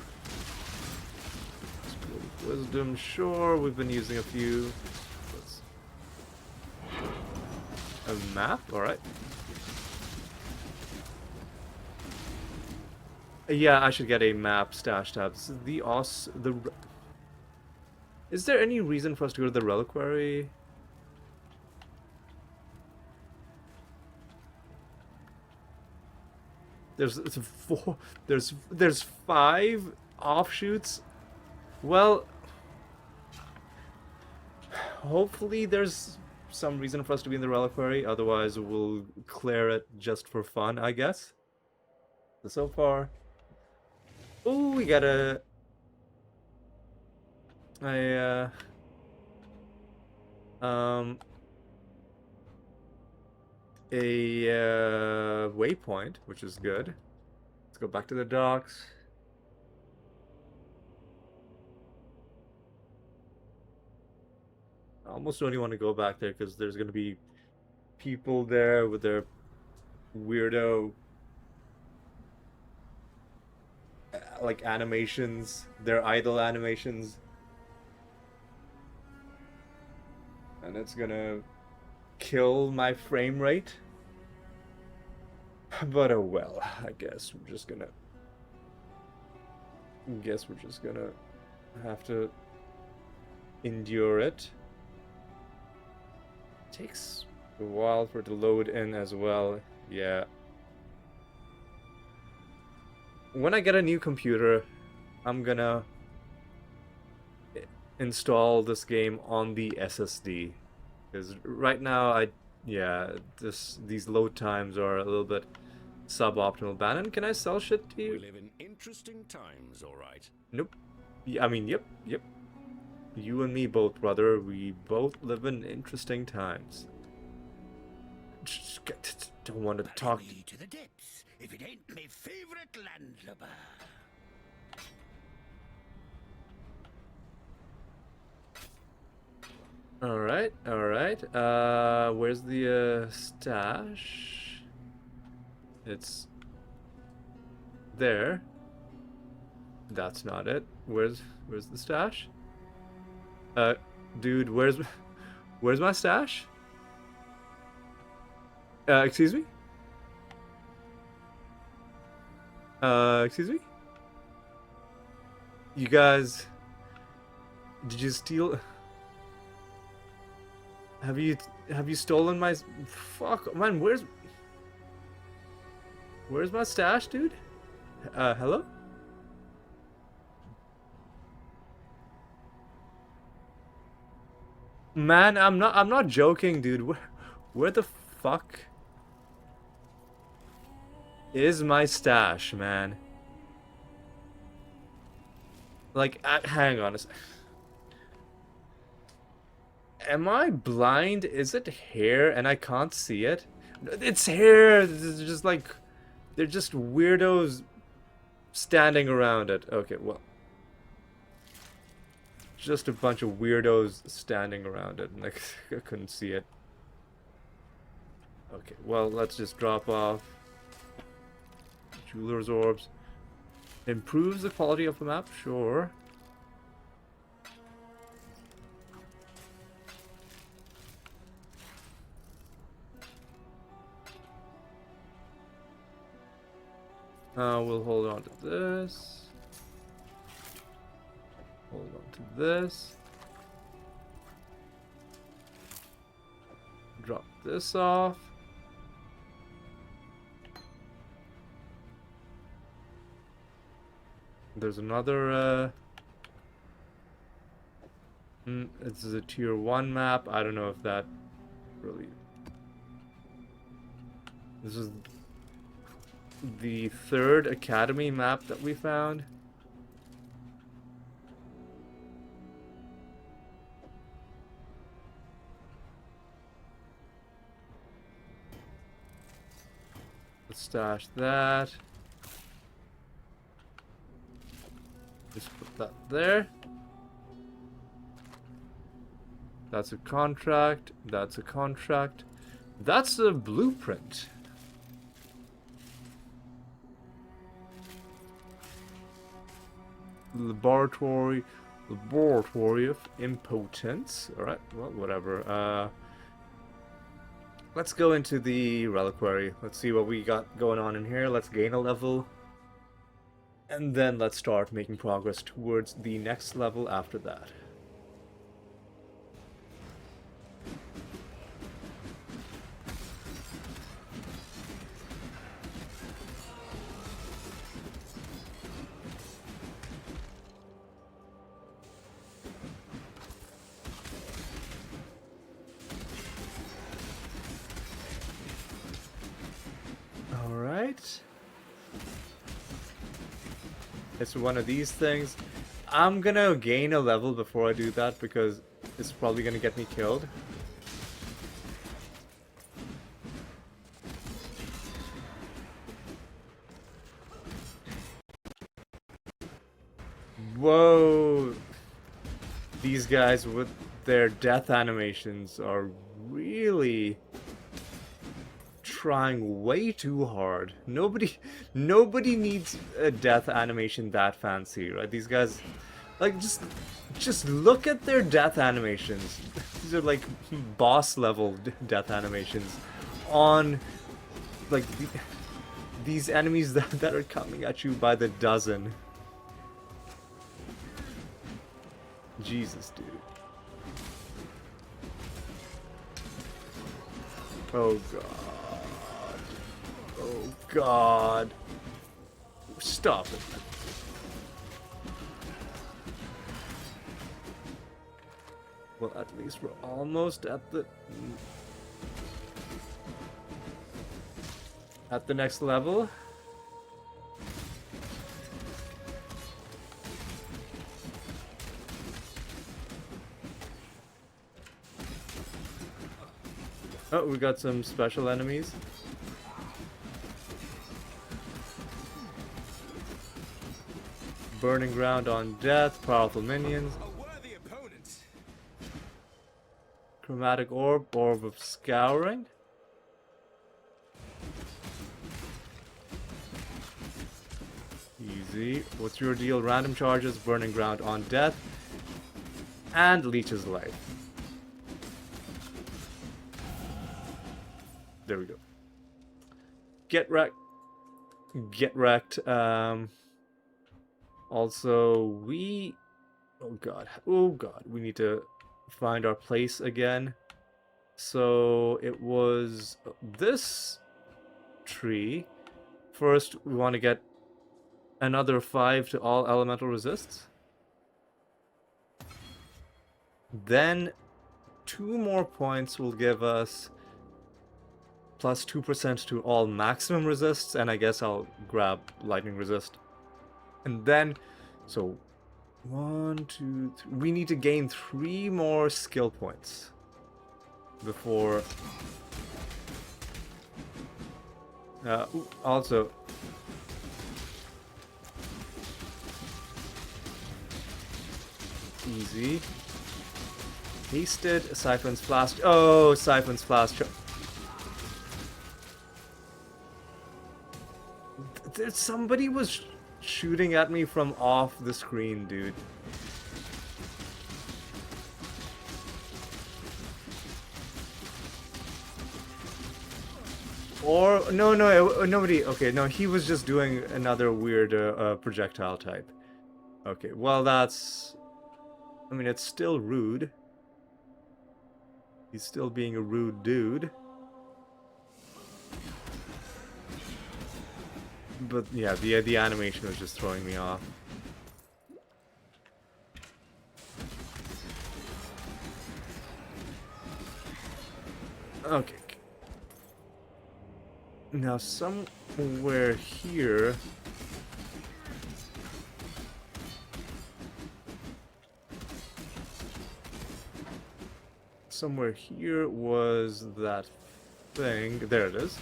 Wisdom, sure, we've been using a few. A map, alright. Yeah, I should get a map stash tab. This is is there any reason for us to go to the reliquary? There's 5 offshoots. Well, hopefully there's some reason for us to be in the reliquary. Otherwise, we'll clear it just for fun, I guess. So far. Oh, we got a waypoint, which is good. Let's go back to the docks. I almost don't even want to go back there because there's going to be people there with their weirdo like animations, their idle animations, and it's gonna kill my frame rate. But oh well, I guess we're just gonna have to endure it. Takes a while for it to load in as well. Yeah. When I get a new computer, I'm gonna install this game on the SSD. Because right now, these load times are a little bit suboptimal. Bannon, can I sell shit to We you? live in interesting times, all right. Nope. Yeah, I mean, yep. You and me both, brother. We both live in interesting times. Don't want to talk. Me to the depths, if it ain't my favorite landlubber. Alright. Where's the stash? It's there. That's not it. Where's the stash? Dude, where's my stash? Excuse me? Excuse me? You guys, did you steal? Have you stolen my? Fuck, man, where's my stash, dude? Hello? Man, I'm not joking, dude. Where the fuck is my stash, man? Like, hang on a sec. Am I blind? Is it hair and I can't see it? It's hair. It's just like they're just weirdos standing around it. Okay, well, just a bunch of weirdos standing around it, and I couldn't see it. Okay, well, let's just drop off. Jeweler's orbs. Improves the quality of the map? Sure. We'll hold on to this. Hold on to this. Drop this off. There's another, this is a tier 1 map. I don't know if that really... This is the 3rd academy map that we found. Let's stash that. Just put that there. That's a contract. That's a contract. That's a blueprint. Laboratory of impotence. Alright, well, whatever. Let's go into the reliquary. Let's see what we got going on in here. Let's gain a level. And then let's start making progress towards the next level after that. Alright. It's one of these things. I'm gonna gain a level before I do that because it's probably gonna get me killed. Whoa! These guys with their death animations are really trying way too hard. Nobody needs a death animation that fancy, right? These guys, like, just look at their death animations. These are like boss level death animations on like these enemies that are coming at you by the dozen. Jesus, dude. Oh god. Oh god. Stop it. Well, at least we're almost at the next level. Oh, we got some special enemies. Burning ground on death, powerful minions. A worthy opponent. Chromatic orb, orb of scouring. Easy. What's your deal? Random charges, burning ground on death, and leech's life. There we go. Get wrecked. Get wrecked. Also, we... Oh god. Oh god. We need to find our place again. So, it was this tree. First, we want to get another 5 to all elemental resists. Then, 2 more points will give us plus 2% to all maximum resists, and I guess I'll grab lightning resist. And then, so 1, 2, 3. We need to gain 3 more skill points before. Also, easy. Hasted, Siphon's Flask. Oh, Siphon's Flask. Somebody was shooting at me from off the screen, dude. Or nobody. Okay, no, he was just doing another weird projectile type. Okay, well that's. I mean, it's still rude. He's still being a rude dude. But yeah, the animation was just throwing me off. Okay. Now somewhere here. Somewhere here was that thing. There it is.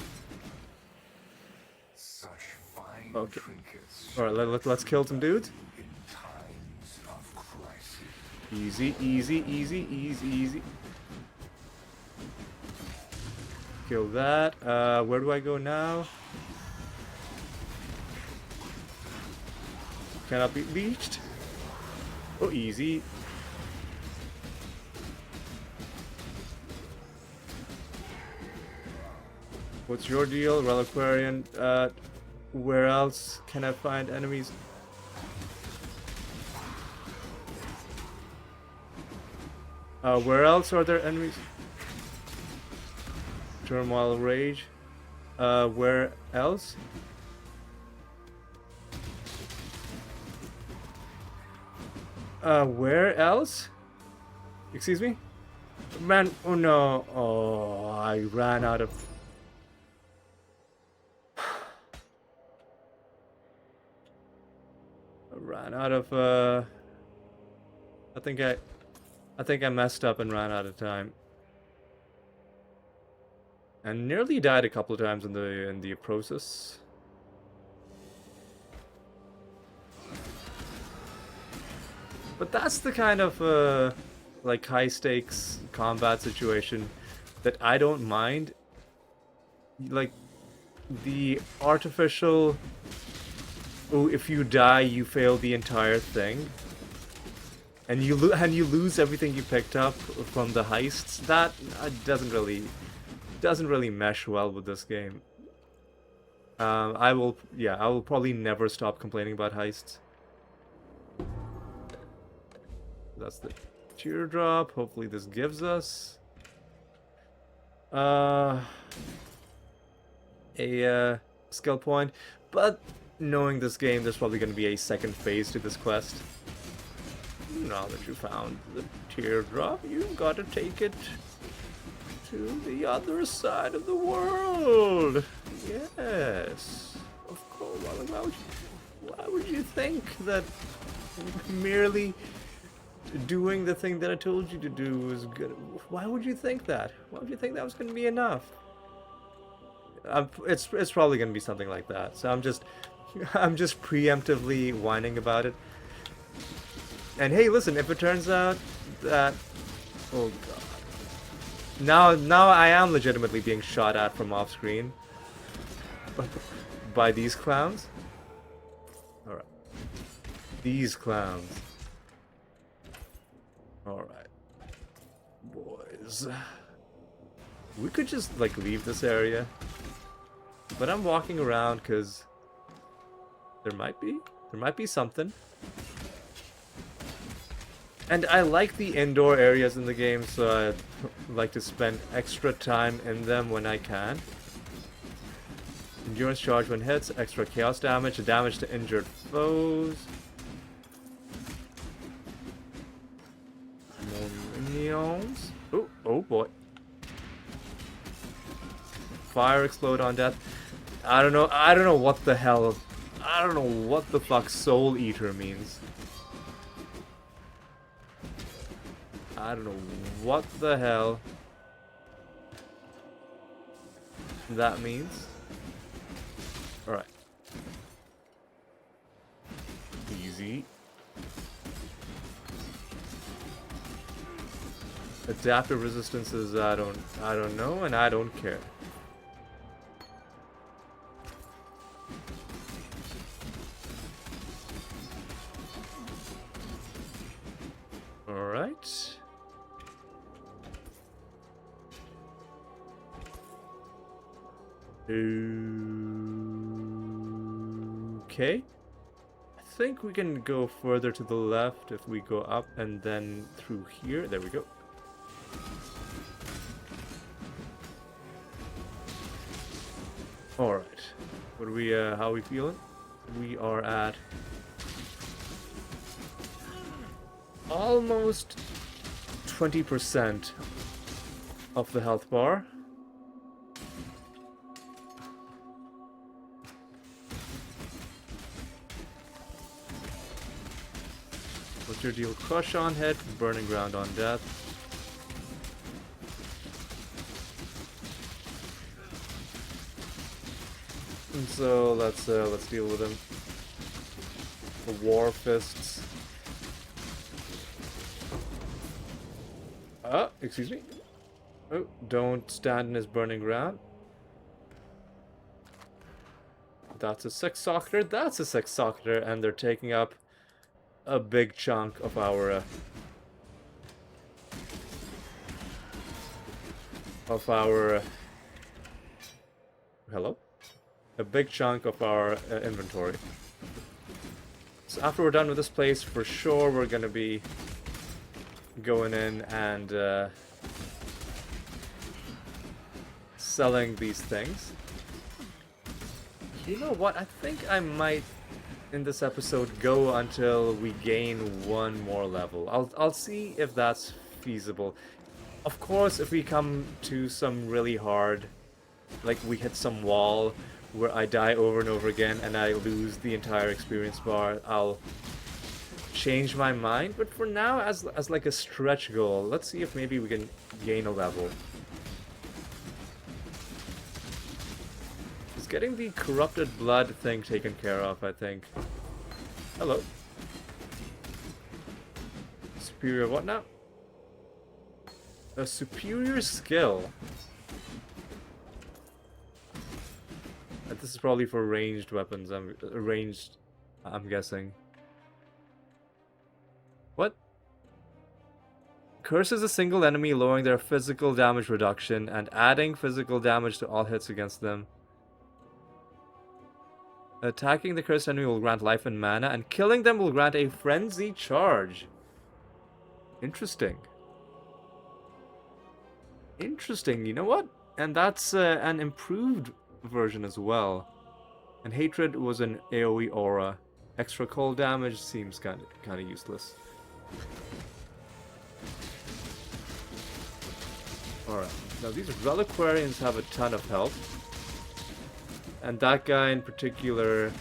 Okay. Alright, let's kill some dudes. Easy, easy, easy, easy, easy. Kill that. Where do I go now? Cannot be reached. Oh, easy. What's your deal, Reliquarian? Where else can I find enemies? Where else are there enemies? Turmoil Rage. Where else? Where else? Excuse me? Man, oh no. Oh, I ran out of... ran out of I think I messed up and ran out of time. And nearly died a couple of times in the process. But that's the kind of like high stakes combat situation that I don't mind. Like the artificial, oh, if you die, you fail the entire thing, and you lose everything you picked up from the heists. That doesn't really mesh well with this game. I will probably never stop complaining about heists. That's the teardrop. Hopefully this gives us a skill point, but knowing this game, there's probably going to be a second phase to this quest. Now that you found the teardrop, you've got to take it to the other side of the world. Yes. Of course. Why would you think that merely doing the thing that I told you to do was good? Why would you think that? Why would you think that was going to be enough? It's probably going to be something like that. So I'm just preemptively whining about it. And hey, listen, if it turns out that, oh god, now I am legitimately being shot at from off screen by these clowns. All right, these clowns. All right, boys. We could just like leave this area, but I'm walking around because there might be something. And I like the indoor areas in the game, so I like to spend extra time in them when I can. Endurance charge when hits, extra chaos damage, damage to injured foes. More minions. Oh boy. Fire explode on death. I don't know what the hell. I don't know what the fuck Soul Eater means. I don't know what the hell that means. Alright. Easy. Adaptive resistances, I don't know, and I don't care. Alright. Okay. I think we can go further to the left if we go up and then through here. There we go. Alright. What are we, how are we feeling? We are at almost 20% of the health bar. What's your deal? Crush on hit, burning ground on death. And so let's deal with him. The war fists. Excuse me. Oh, don't stand in his burning ground. That's a six socketer. That's a six socketer, and they're taking up a big chunk of our hello? A big chunk of our inventory. So after we're done with this place, for sure we're gonna be going in and selling these things. You know what? I think I might in this episode go until we gain one more level. I'll see if that's feasible. Of course, if we come to some really hard, like we hit some wall where I die over and over again and I lose the entire experience bar, I'll change my mind. But for now, as like a stretch goal, let's see if maybe we can gain a level. Getting the corrupted blood thing taken care of, I think. Hello. Superior what now? A superior skill. This is probably for ranged weapons. I'm guessing. What? Curses a single enemy, lowering their physical damage reduction and adding physical damage to all hits against them. Attacking the cursed enemy will grant life and mana, and killing them will grant a frenzy charge. Interesting. Interesting, you know what? And that's an improved version as well. And Hatred was an AoE aura. Extra cold damage seems kind of useless. Alright, now these reliquarians have a ton of health. And that guy in particular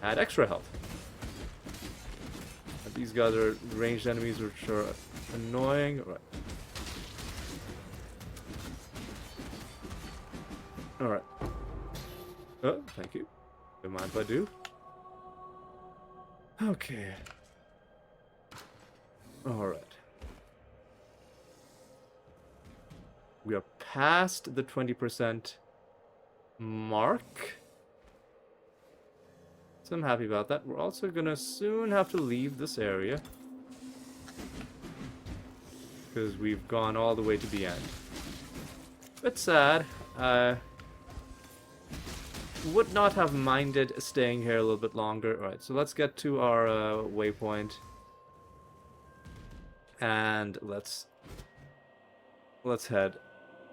had extra health. And these guys are ranged enemies which are annoying. Alright. Alright. Oh, thank you. Don't mind if I do. Okay. Alright. We are past the 20% mark. So I'm happy about that. We're also gonna soon have to leave this area, because we've gone all the way to the end. Bit sad. Would not have minded staying here a little bit longer. Alright, so let's get to our waypoint. And let's head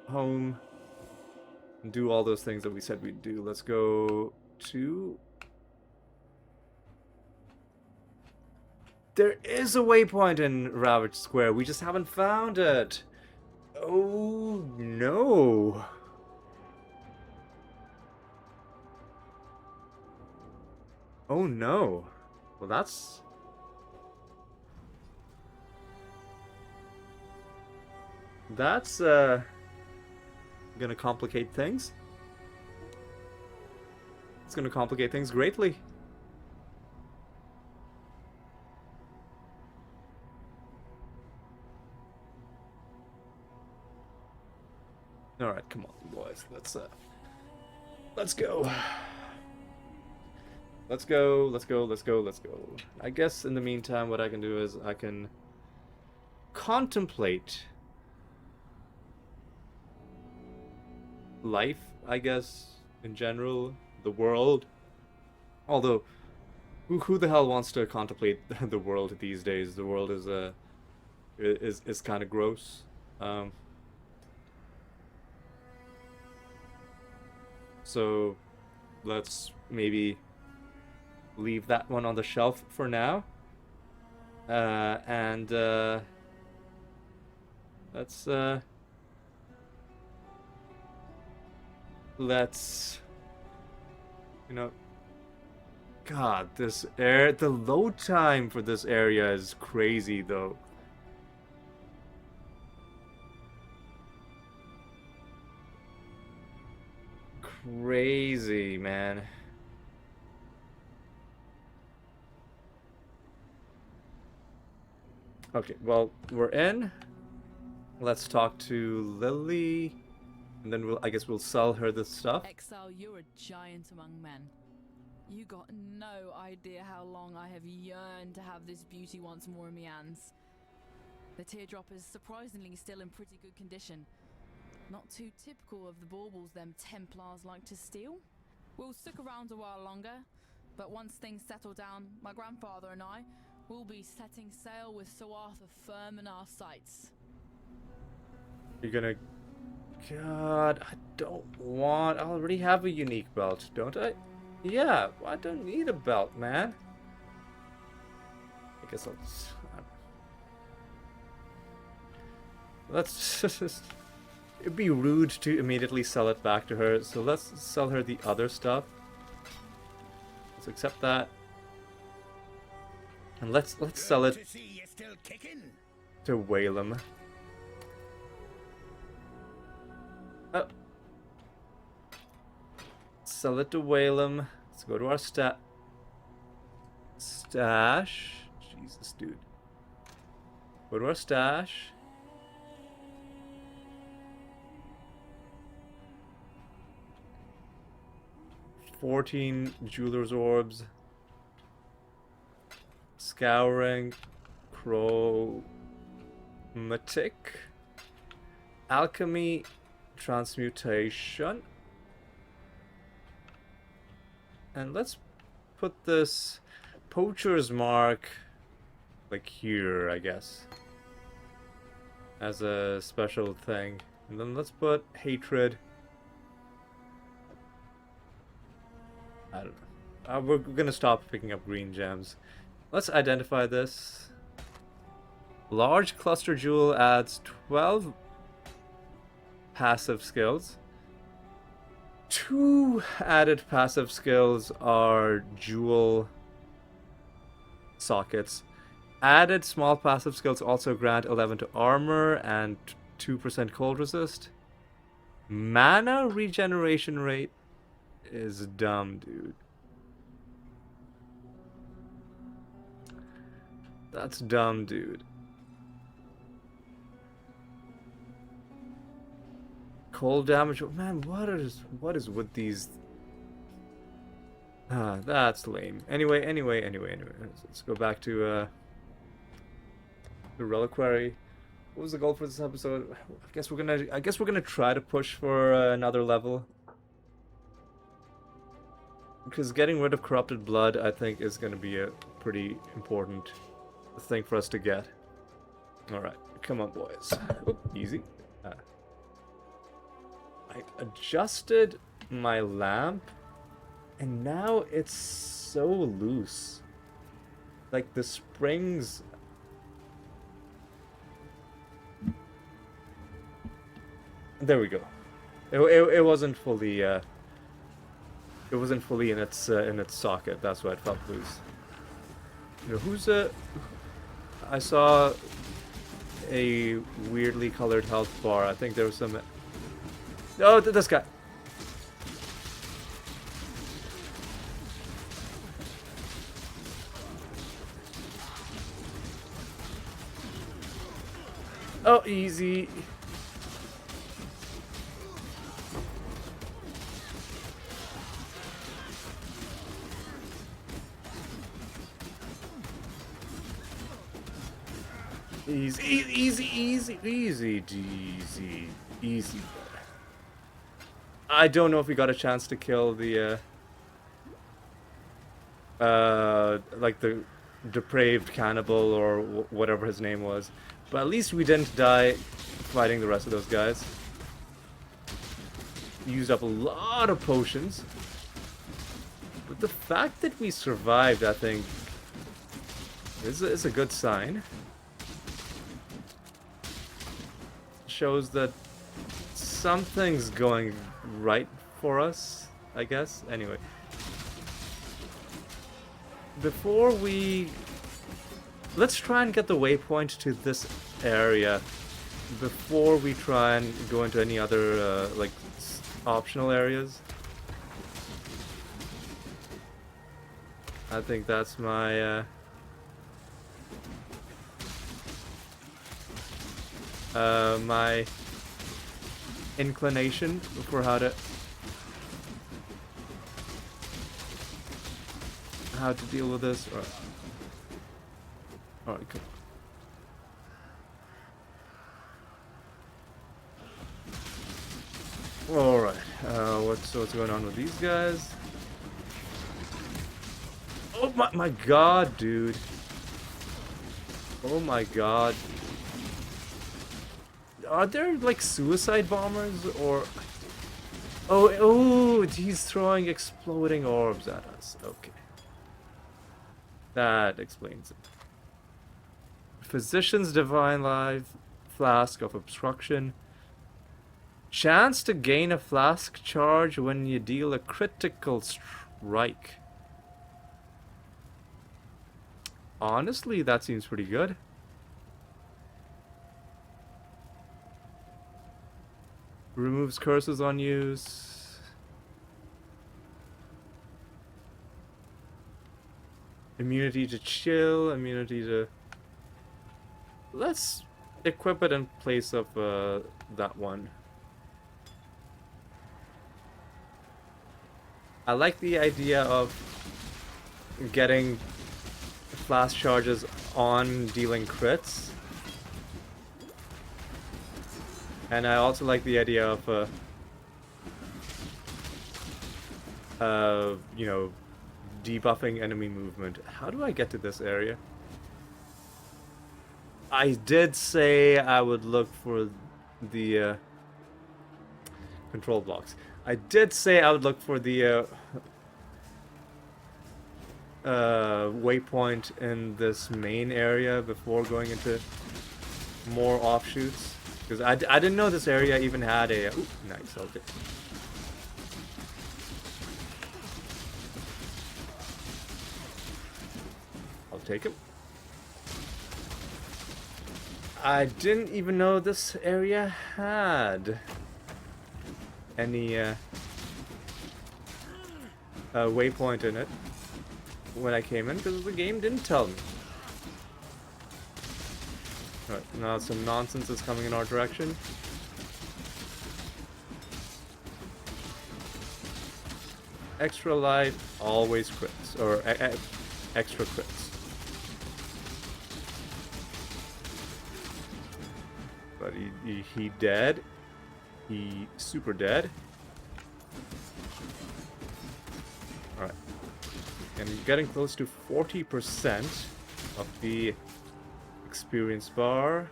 home and do all those things that we said we'd do. Let's go to... There is a waypoint in Ravage Square. We just haven't found it. Oh no. Oh no. Well, that's gonna complicate things. It's gonna complicate things greatly. All right, come on, boys. Let's go. Let's go. I guess in the meantime, what I can do is I can contemplate life, I guess, in general, the world. Although, who the hell wants to contemplate the world these days? The world is kind of gross. So, let's maybe leave that one on the shelf for now. And let's, you know, God, the load time for this area is crazy though. Crazy, man. Okay, well, we're in. Let's talk to Lily, and then I guess we'll sell her this stuff. Exile, you're a giant among men. You got no idea how long I have yearned to have this beauty once more in my hands. The teardrop is surprisingly still in pretty good condition. Not too typical of the baubles them Templars like to steal. We'll stick around a while longer, but once things settle down, my grandfather and I will be setting sail with Sir Arthur firm in our sights. You're gonna... God, I don't want... I already have a unique belt, don't I? Yeah, I don't need a belt, man. I guess I'll just... Let's just... It'd be rude to immediately sell it back to her, so let's sell her the other stuff. Let's accept that. And let's sell it to Whalem. Oh. Sell it to Whalem. Let's go to our stash. Jesus, dude. Go to our stash. $14 jeweler's orbs. Scouring. Chromatic. Alchemy. Transmutation. And let's put this poacher's mark like here, I guess, as a special thing. And then let's put hatred. I don't know. We're gonna stop picking up green gems. Let's identify this. Large cluster jewel adds 12 passive skills. 2 added passive skills are jewel sockets. Added small passive skills also grant 11 to armor and 2% cold resist. Mana regeneration rate is dumb, dude. That's dumb, dude. Cold damage. Man, what is with these? Ah, that's lame. Anyway. Let's go back to the reliquary. What was the goal for this episode? I guess we're gonna try to push for another level. Because getting rid of corrupted blood, I think, is gonna be a pretty important thing for us to get. All right, come on, boys. Oop, easy. I adjusted my lamp, and now it's so loose. Like the springs. There we go. It wasn't fully. It wasn't fully in its socket. That's why it felt loose. You know, who's I saw a weirdly colored health bar. I think there was some. Oh, this guy. Oh, easy. Easy. I don't know if we got a chance to kill the like the depraved cannibal or whatever his name was, but at least we didn't die fighting the rest of those guys. Used up a lot of potions, but the fact that we survived, I think, is a good sign. Shows that something's going right for us, I guess. Anyway, before let's try and get the waypoint to this area before we try and go into any other like optional areas. I think that's my my inclination for how to deal with this. Alright, cool. Alright, what's going on with these guys? Oh my god, dude. Oh my god. Are there like suicide bombers or... Oh, he's throwing exploding orbs at us. Okay. That explains it. Physician's Divine Life, Flask of Obstruction. Chance to gain a flask charge when you deal a critical strike. Honestly, that seems pretty good. Removes curses on use. Immunity to chill, immunity to... Let's equip it in place of that one. I like the idea of getting flash charges on dealing crits. And I also like the idea of you know, debuffing enemy movement. How do I get to this area? I did say I would look for the control blocks. I did say I would look for the waypoint in this main area before going into more offshoots. Because I didn't know this area even had a... Ooh, nice, okay. I'll take him. I didn't even know this area had any waypoint in it when I came in, because the game didn't tell me. Alright, now some nonsense is coming in our direction. Extra life, always crits, or extra crits. But he dead. He super dead. Alright. And getting close to 40% of the experience bar.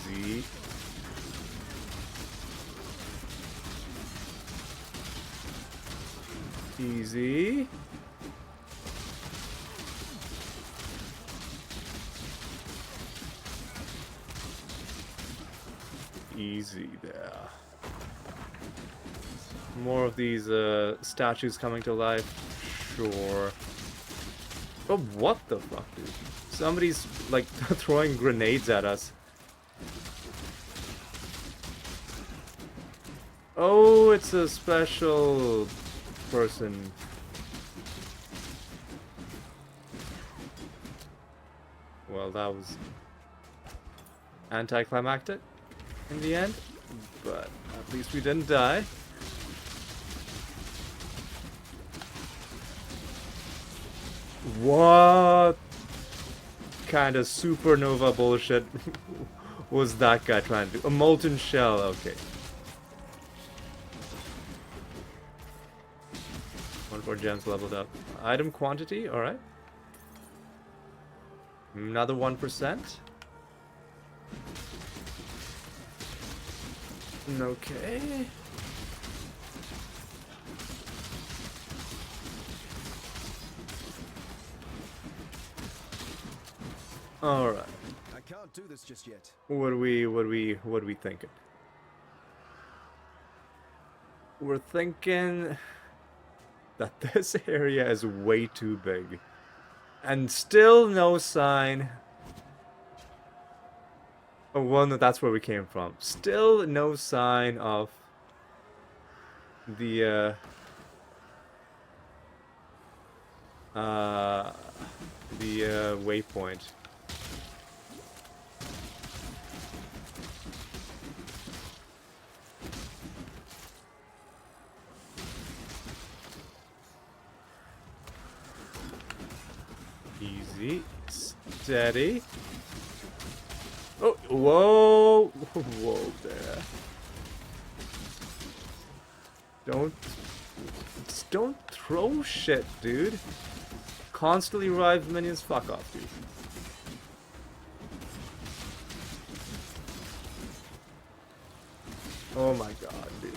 Easy. Easy. Easy there. More of these statues coming to life. Sure. Oh, what the fuck, dude? Somebody's like throwing grenades at us. Oh, it's a special person. Well, that was anticlimactic in the end, but at least we didn't die. What kind of supernova bullshit was that guy trying to do? A molten shell, okay. 1 gems leveled up. Item quantity, alright. Another 1%. Okay. Alright. I can't do this just yet. What are we thinking? We're thinking that this area is way too big. And still no sign. Oh, well, no, that's where we came from. Still no sign of the waypoint. Easy, steady. Oh, whoa, whoa there. Don't throw shit, dude. Constantly revive minions, fuck off, dude. Oh my god, dude.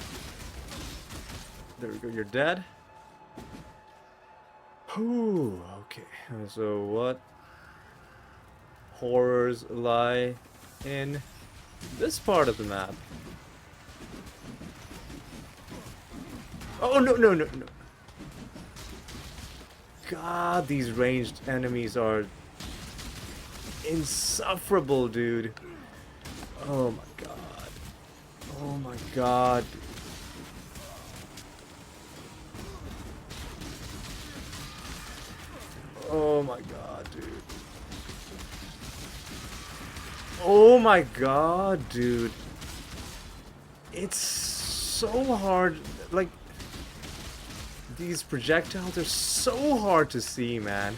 There we go, you're dead. Whew, okay, so what horrors lie in this part of the map? Oh, no, no, no, no. God, these ranged enemies are insufferable, dude. Oh my god. Oh my god. Oh my god, dude. Oh my god, dude. It's so hard. Like, these projectiles are so hard to see, man.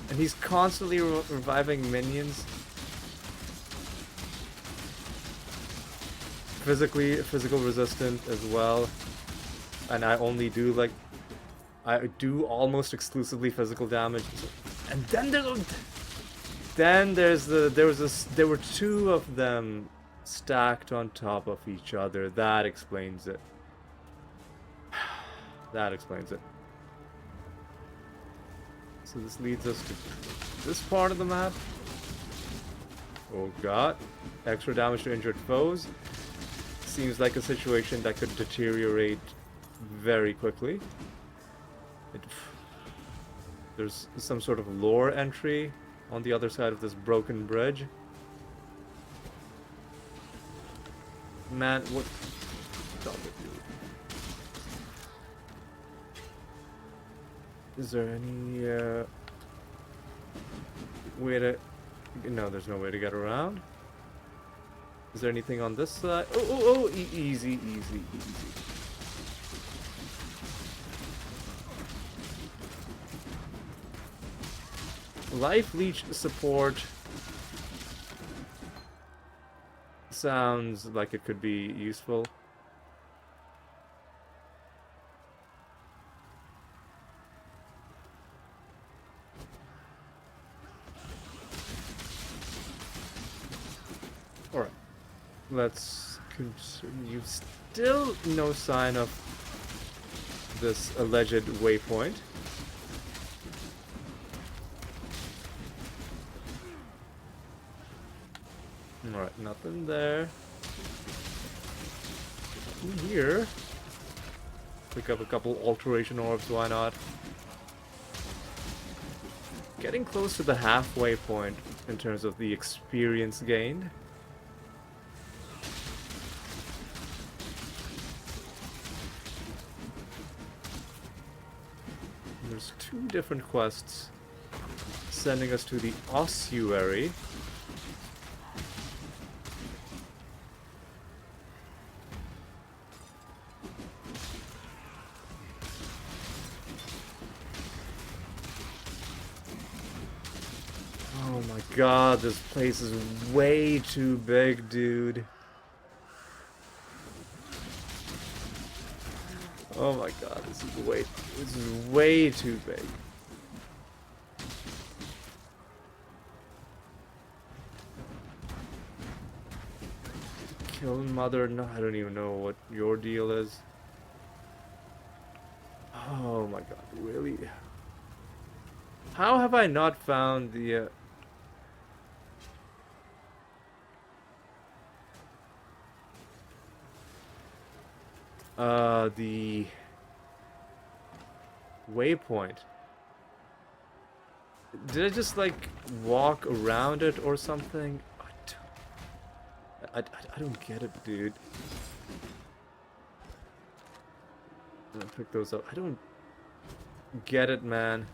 And he's constantly reviving minions. Physical resistant as well. And I only do like, I do almost exclusively physical damage. And then there were two of them stacked on top of each other. That explains it. That explains it. So this leads us to this part of the map. Oh god. Extra damage to injured foes. Seems like a situation that could deteriorate very quickly. There's some sort of lore entry on the other side of this broken bridge. Man, what? Stop it, dude. Is there any way to? No, there's no way to get around. Is there anything on this side? Oh, easy. Life leech support sounds like it could be useful. Alright, let's continue. Still no sign of this alleged waypoint. Alright, nothing there. Here. Pick up a couple alteration orbs, why not? Getting close to the halfway point in terms of the experience gained. There's 2 different quests sending us to the ossuary. Oh my god, this place is way too big, dude. Oh my god, this is way too big. Kill mother? No, I don't even know what your deal is. Oh my god, really? How have I not found the the waypoint? Did I just like walk around it or something? I don't get it, dude. I'm gonna pick those up. I don't get it, man.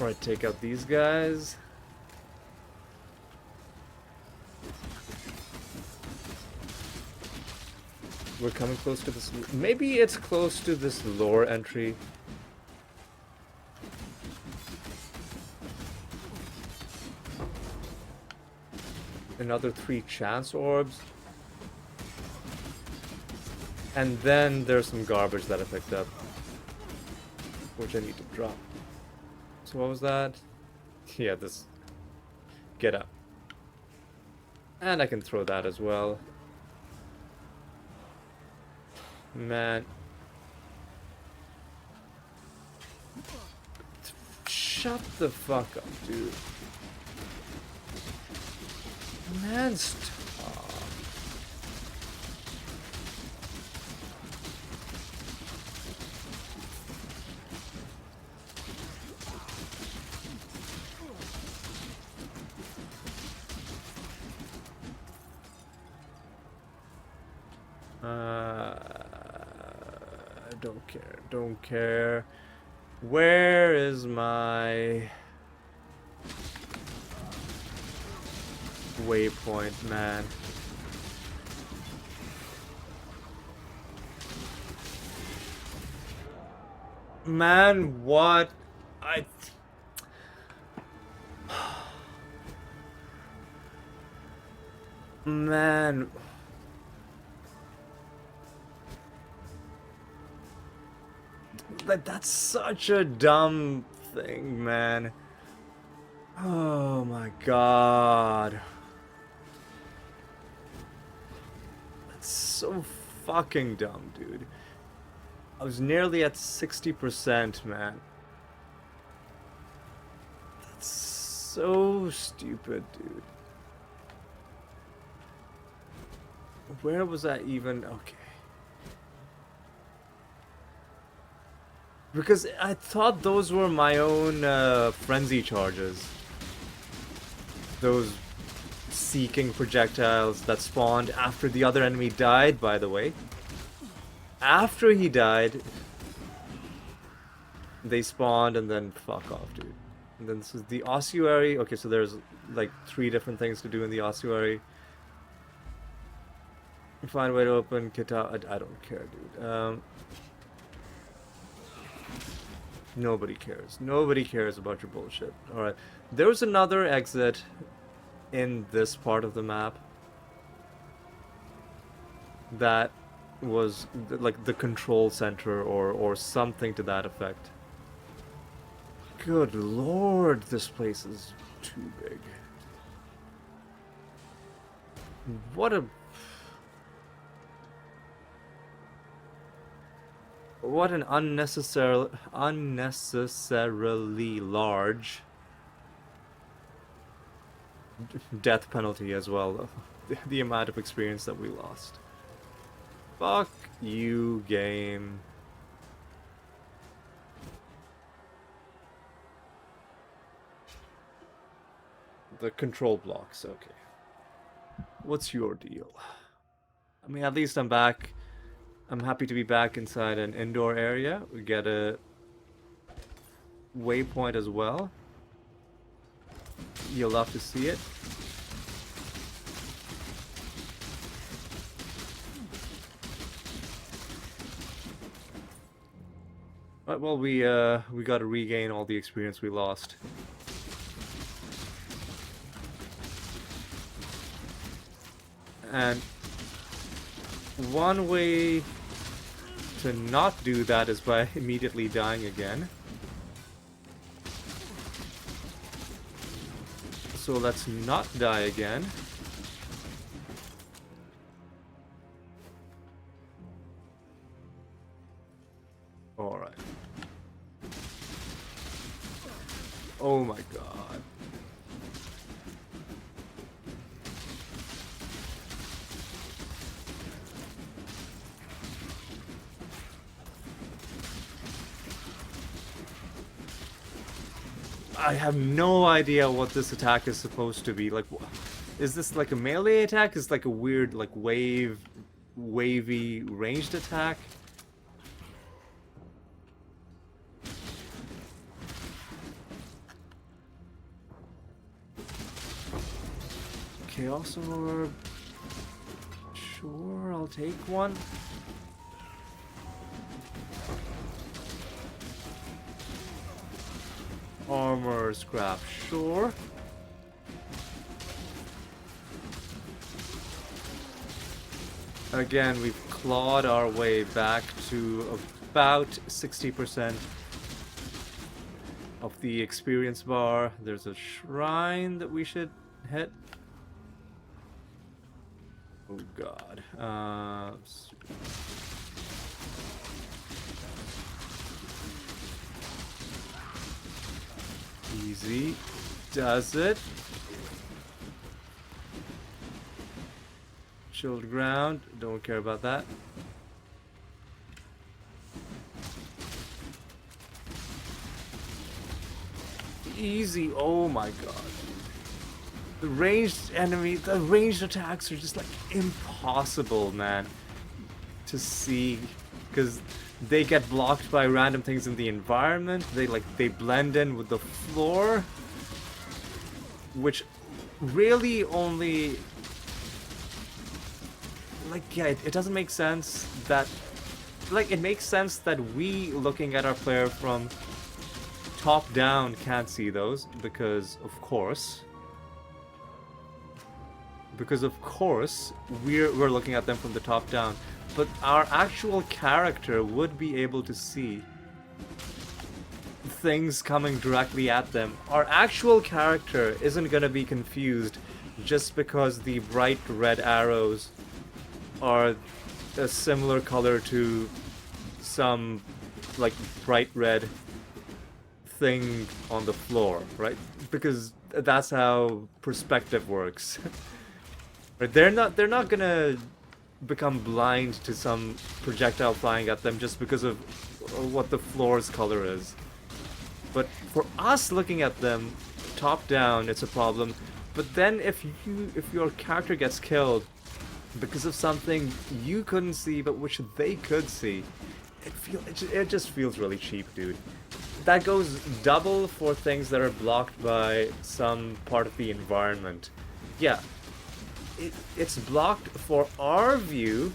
Alright, take out these guys. We're coming close to this. Maybe it's close to this lore entry. Another 3 chance orbs. And then there's some garbage that I picked up, which I need to drop. So what was that? Yeah, this. Get up. And I can throw that as well. Man. Shut the fuck up, dude. Man, stop. Don't care. Where is my waypoint, man? Man, what? Man. Like, that's such a dumb thing, man. Oh my god. That's so fucking dumb, dude. I was nearly at 60%, man. That's so stupid, dude. Where was that even? Okay. Because I thought those were my own frenzy charges. Those seeking projectiles that spawned after the other enemy died, by the way. After he died, they spawned and then fuck off, dude. And then this is the ossuary. Okay, so there's like 3 different things to do in the ossuary. Find a way to open Kita. I don't care, dude. Nobody cares. Nobody cares about your bullshit. Alright. There was another exit in this part of the map that was like the control center or something to that effect. Good lord, this place is too big. What an unnecessarily large death penalty as well. The amount of experience that we lost. Fuck you, game. The control blocks, okay. What's your deal? I mean, at least I'm back. I'm happy to be back inside an indoor area. We get a waypoint as well. You'll love to see it. Right, well, we got to regain all the experience we lost. And one way to not do that is by immediately dying again. So let's not die again. Alright. Oh my god. I have no idea what this attack is supposed to be. Like, is this like a melee attack? Is it like a weird, like, wavy, ranged attack? Chaos Orb. Sure, I'll take one. Armor scrap, sure. Again, we've clawed our way back to about 60% of the experience bar. There's a shrine that we should hit. Oh god. Easy. Does it? Shield ground. Don't care about that. Easy. Oh my god. The ranged attacks are just like impossible, man, to see, because they get blocked by random things in the environment. They blend in with the floor, which really only, like, yeah, it doesn't make sense that, like, it makes sense that we, looking at our player from top down, can't see those, because of course we're looking at them from the top down. But our actual character would be able to see things coming directly at them, our actual character isn't gonna be confused just because the bright red arrows are a similar color to some like bright red thing on the floor, right? Because that's how perspective works. Right? They're not gonna become blind to some projectile flying at them just because of what the floor's color is. But for us looking at them top down, it's a problem. But then if your character gets killed because of something you couldn't see but which they could see, it just feels really cheap, dude. That goes double for things that are blocked by some part of the environment. Yeah, it's blocked for our view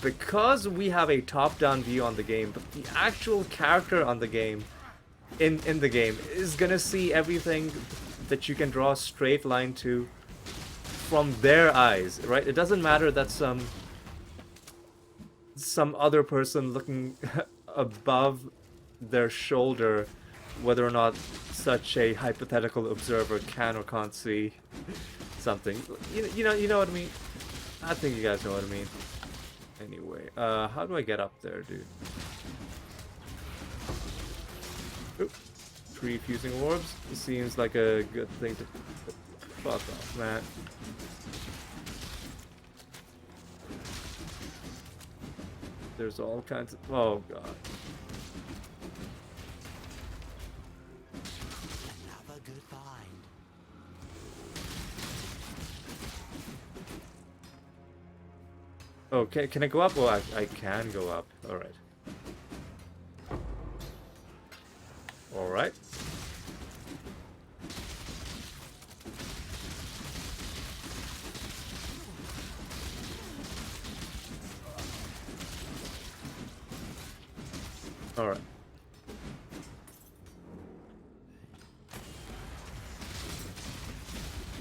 because we have a top-down view on the game, but the actual character on the game, in the game, is gonna see everything that you can draw a straight line to from their eyes, right? It doesn't matter that some other person looking above their shoulder, whether or not such a hypothetical observer can or can't see something. You know what I mean? I think you guys know what I mean. Anyway, how do I get up there, dude? Oop. 3 fusing orbs seems like a good thing to... Fuck off, man. There's all kinds of... Oh, God. Another good find. Okay, can I go up? Oh, I can go up. Alright. Alright. Alright.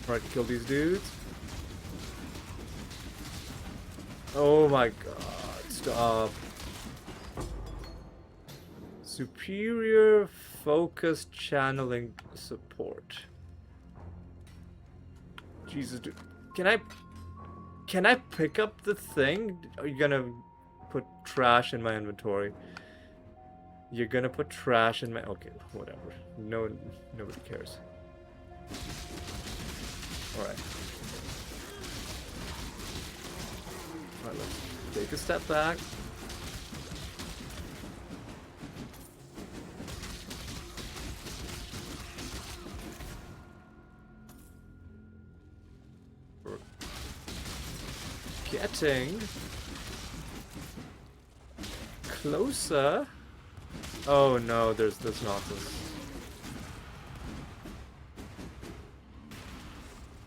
Alright, kill these dudes. Oh my god, stop. Superior focus channeling support. Jesus, dude. Can I pick up the thing? Are you gonna put trash in my inventory? You're gonna put trash in my... Okay, whatever. Nobody cares. Alright. Alright, let's take a step back. We're getting closer. Oh no, there's nonsense.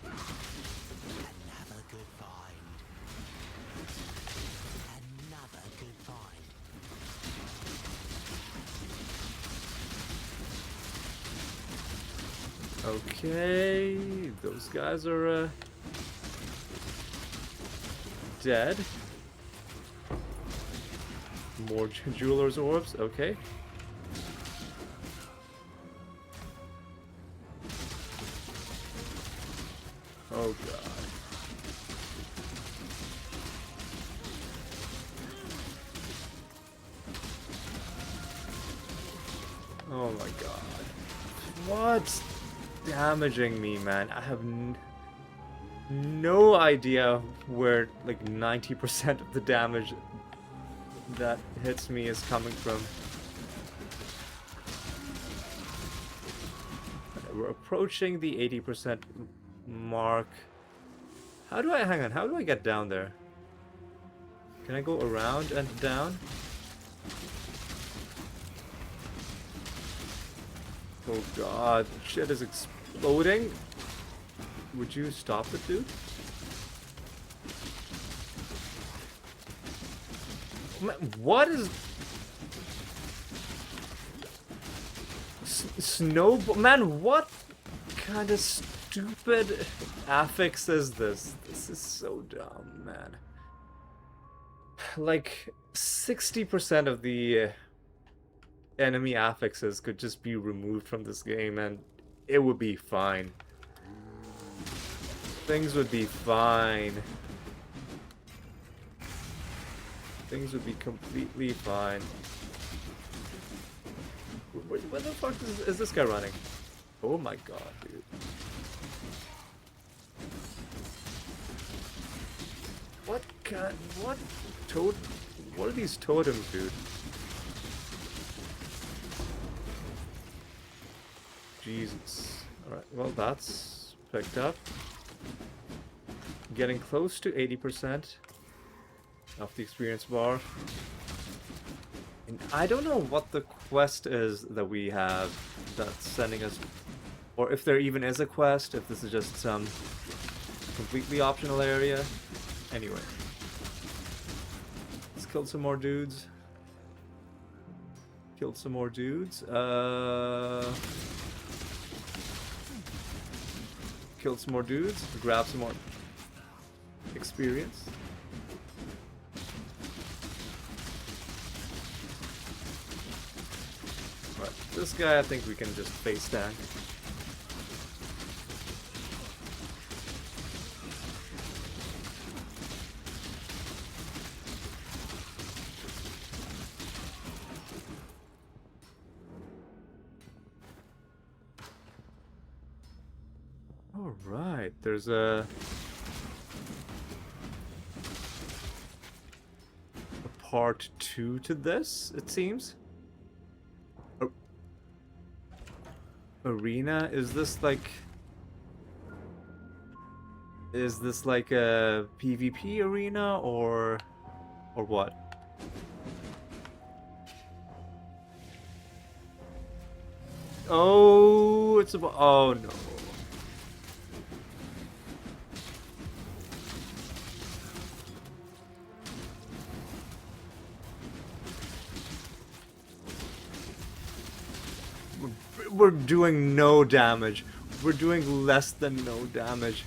Another good find. Another good find. Okay, those guys are dead. More jeweler's orbs, okay. Oh god. Oh my god. What's damaging me, man? I have no idea where like 90% of the damage that hits me is coming from. We're approaching the 80% mark. How do I, hang on, how do I get down there? Can I go around and down? Oh god, shit is exploding. Would you stop it, dude? Man, what is... Snowball? Man, what kind of stupid affix is this? This is so dumb, man. Like, 60% of the enemy affixes could just be removed from this game and it would be fine. Things would be fine. Things would be completely fine. Where the fuck is this guy running? Oh my god, dude. What are these totems, dude? Jesus. Alright, well that's picked up. Getting close to 80% of the experience bar. And I don't know what the quest is that we have that's sending us, or if there even is a quest, if this is just some completely optional area. Anyway. Let's kill some more dudes. Killed some more dudes. Killed some more dudes. Grab some more experience. Right, this guy I think we can just face tank. Alright, there's a part 2 to this, it seems. Arena? Is this like a PvP arena or what? Oh, it's about, oh no. We're doing no damage. We're doing less than no damage.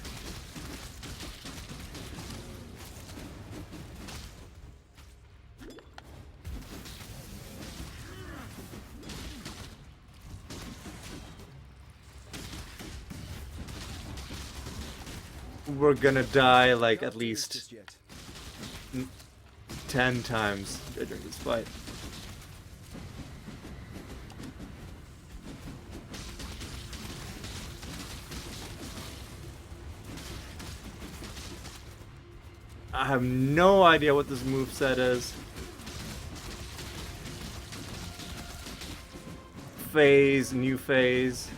We're gonna die like at least 10 times during this fight. I have no idea what this moveset is. Phase, new phase.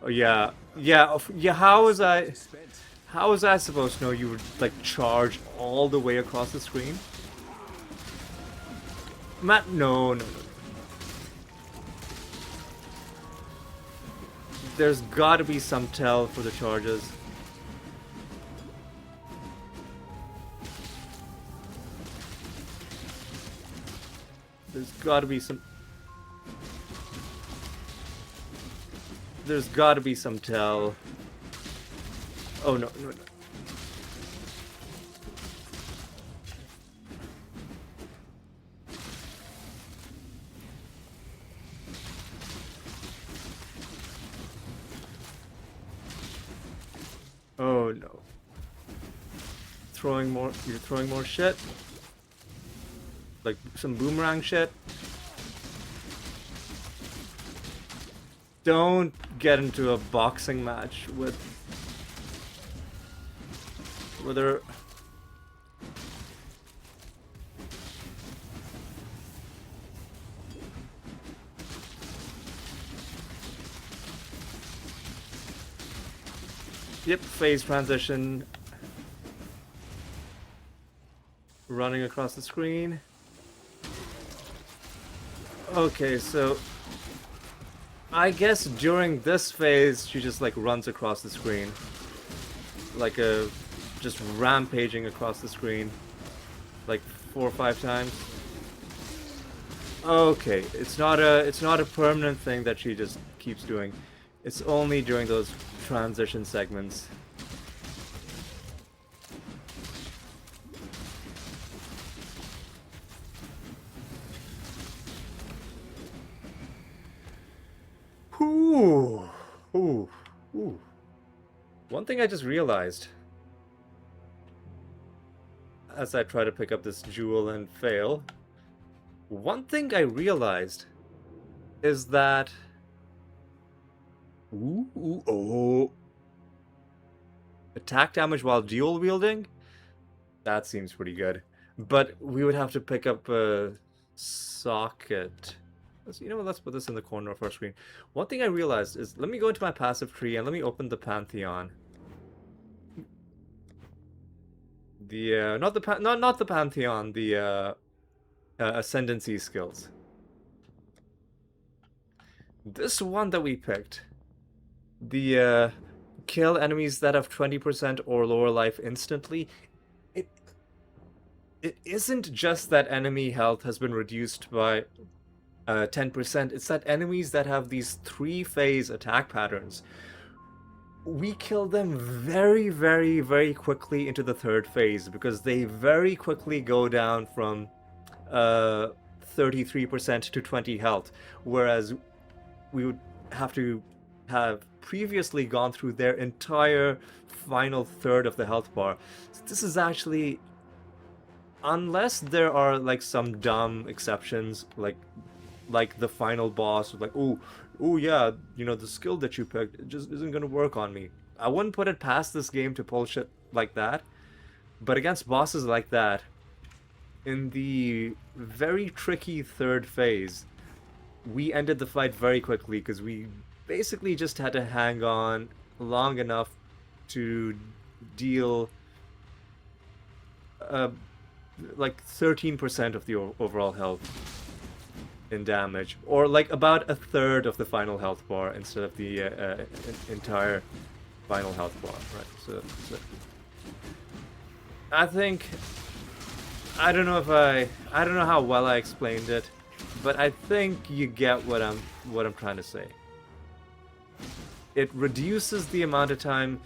Oh yeah, yeah. How was I supposed to know you would like charge all the way across the screen? Matt, no. There's got to be some tell for the charges. There's got to be some. There's got to be some tell. Oh no. Oh no. You're throwing more shit. Like some boomerang shit. Don't get into a boxing match with her. Yep, phase transition. Running across the screen. Okay, so I guess during this phase she just like runs across the screen. Like just rampaging across the screen. Like 4 or 5 times. Okay, it's not a permanent thing that she just keeps doing. It's only during those transition segments. Ooh. Ooh. Ooh. One thing I just realized as I try to pick up this jewel and fail, one thing I realized is that oh, attack damage while dual wielding? That seems pretty good. But we would have to pick up a socket. You know what, let's put this in the corner of our screen. One thing I realized is, let me go into my passive tree and let me open the Pantheon. The, not the Pantheon, the, Ascendancy skills. This one that we picked, the, kill enemies that have 20% or lower life instantly, it isn't just that enemy health has been reduced by 10%, it's that enemies that have these 3-phase attack patterns, we kill them very, very, very quickly into the 3rd phase, because they very quickly go down from 33% to 20 health, whereas we would have to have previously gone through their entire final third of the health bar. So this is actually, unless there are like some dumb exceptions, like the final boss, like, oh yeah, you know, the skill that you picked, it just isn't gonna work on me. I wouldn't put it past this game to pull shit like that, but against bosses like that, in the very tricky 3rd phase, we ended the fight very quickly because we basically just had to hang on long enough to deal like 13% of the overall health in damage, or like about a third of the final health bar instead of the entire final health bar, right? So I think, I don't know how well I explained it, but I think you get what I'm trying to say. It reduces the amount of time,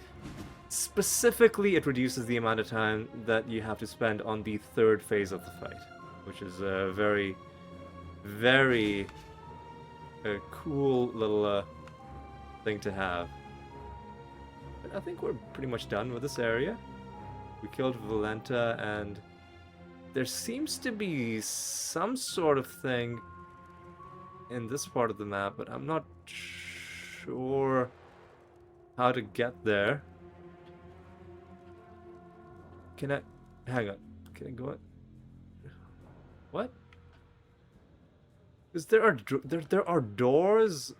specifically it reduces the amount of time that you have to spend on the 3rd phase of the fight, which is a very, very cool little thing to have. But I think we're pretty much done with this area. We killed Valenta, and there seems to be some sort of thing in this part of the map, but I'm not sure how to get there. Can I... hang on. Can I go in? What? Because there are doors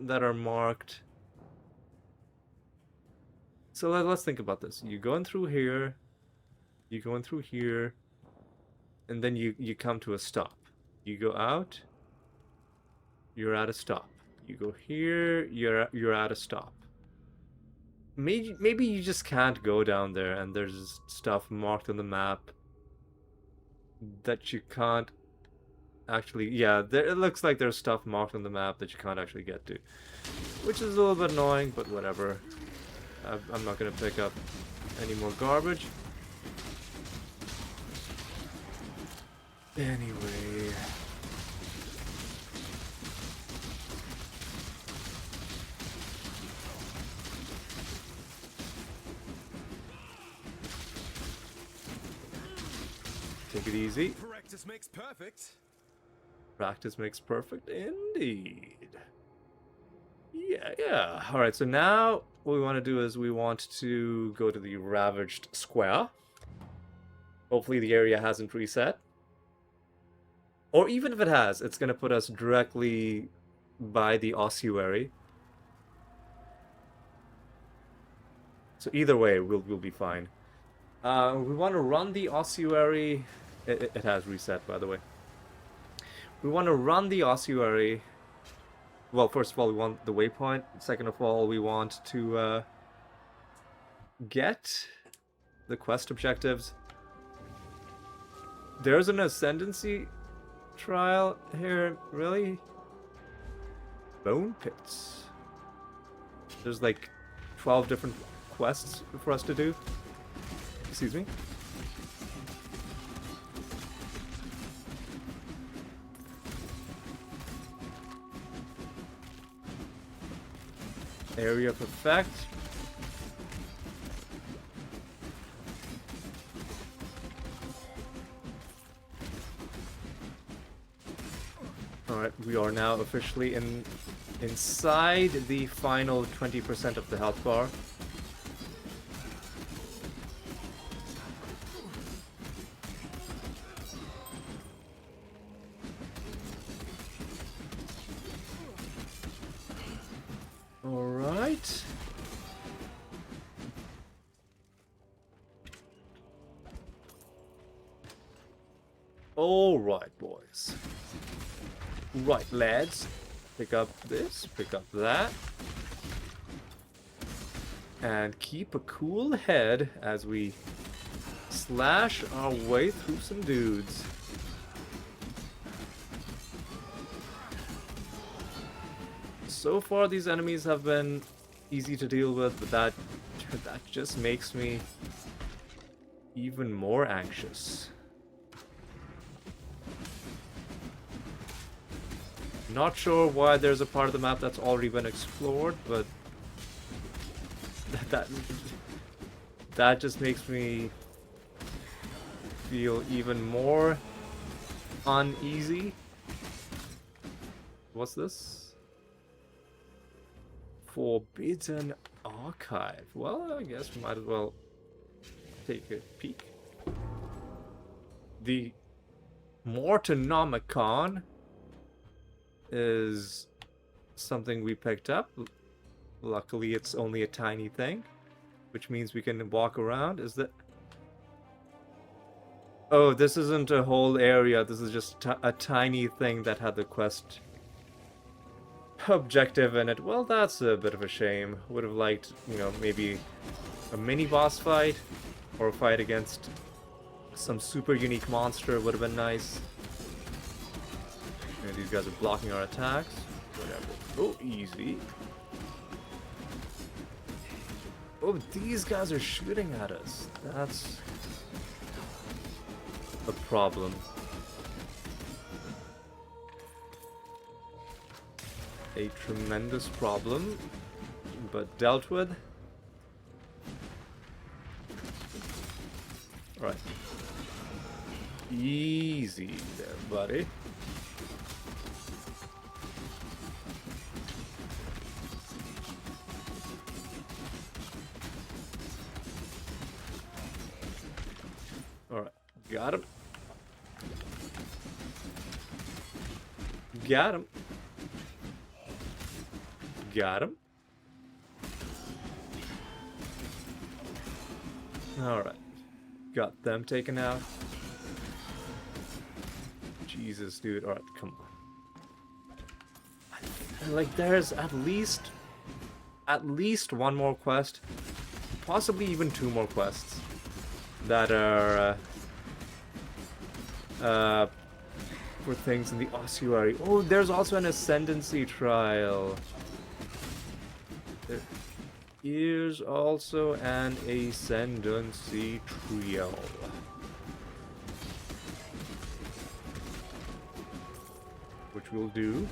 that are marked. So let's think about this. You go in through here, you go in through here, and then you come to a stop. You go out, you're at a stop. You go here, you're at a stop. Maybe you just can't go down there, and there's stuff marked on the map that you can't actually... yeah, it looks like there's stuff marked on the map that you can't actually get to, which is a little bit annoying, but whatever. I'm not gonna pick up any more garbage. Anyway, take it easy. Practice makes perfect. Practice makes perfect indeed. Yeah. Alright, so now what we want to do is we want to go to the Ravaged Square. Hopefully the area hasn't reset. Or even if it has, it's going to put us directly by the ossuary. So either way, we'll be fine. We want to run the ossuary. It has reset, by the way. We want to run the ossuary. Well, first of all, we want the waypoint. Second of all, we want to get the quest objectives. There's an ascendancy trial here, really? Bone pits. There's like 12 different quests for us to do. Excuse me. area of effect. Alright, we are now officially inside the final 20% of the health bar. Alright. Alright, boys. Right, lads. Pick up this, pick up that. And keep a cool head as we slash our way through some dudes. So far, these enemies have been easy to deal with, but that just makes me even more anxious. Not sure why there's a part of the map that's already been explored, but that just makes me feel even more uneasy. What's this? Forbidden Archive. Well, I guess we might as well take a peek. The Mortonomicon is something we picked up. Luckily, it's only a tiny thing, which means we can walk around. Is that... Oh, this isn't a whole area. This is just a tiny thing that had the quest objective in it. Well, that's a bit of a shame. Would have liked, you know, maybe a mini boss fight or a fight against some super unique monster would have been nice. And these guys are blocking our attacks. Whatever. Oh, easy. Oh, these guys are shooting at us. That's a problem. A tremendous problem, but dealt with. Right. Easy there, buddy. Alright, got him. Got him. Got him. Alright. Got them taken out. Jesus, dude. Alright, come on. Like, there's at least one more quest. Possibly even two more quests that are for things in the ossuary. Oh, there's also an ascendancy trial. There is also an ascendancy trial. Which we'll do.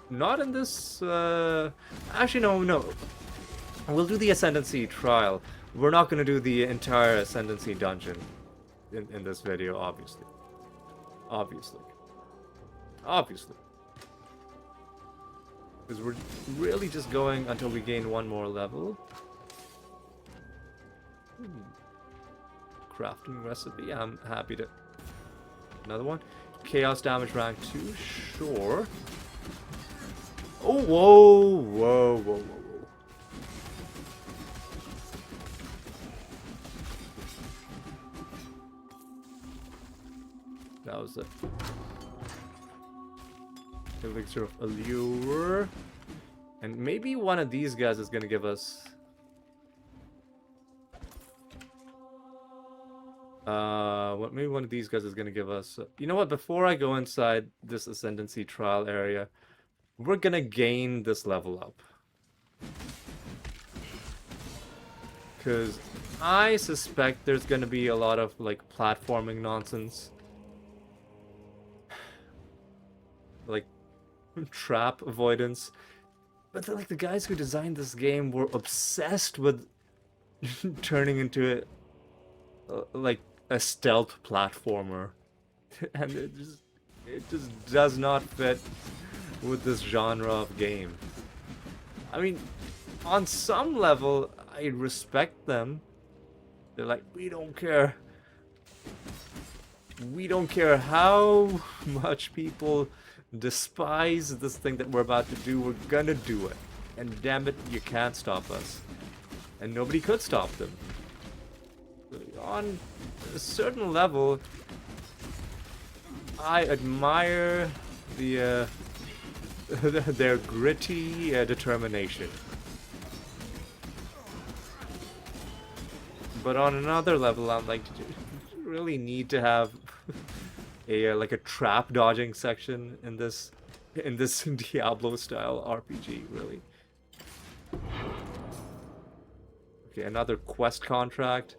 Not in this, actually, no. We'll do the ascendancy trial. We're not going to do the entire ascendancy dungeon in this video, obviously. Obviously. Because we're really just going until we gain one more level. Crafting recipe, I'm happy to... Another one. Chaos damage rank 2, sure. Oh, whoa. That was it. Elixir of Allure. And maybe one of these guys is going to give us... maybe one of these guys is going to give us... You know what? Before I go inside this Ascendancy trial area, we're going to gain this level up. Because I suspect there's going to be a lot of, like, platforming nonsense. Like, trap avoidance. But like the guys who designed this game were obsessed with turning into like a stealth platformer, and it just does not fit with this genre of game. I mean, on some level, I respect them. They're like, we don't care. We don't care how much people despise this thing that we're about to do. We're gonna do it. And damn it, you can't stop us. And nobody could stop them. On a certain level, I admire the their gritty determination. But on another level, I'm like, you really need to have a like a trap dodging section in this Diablo style RPG, really. Okay, another quest contract.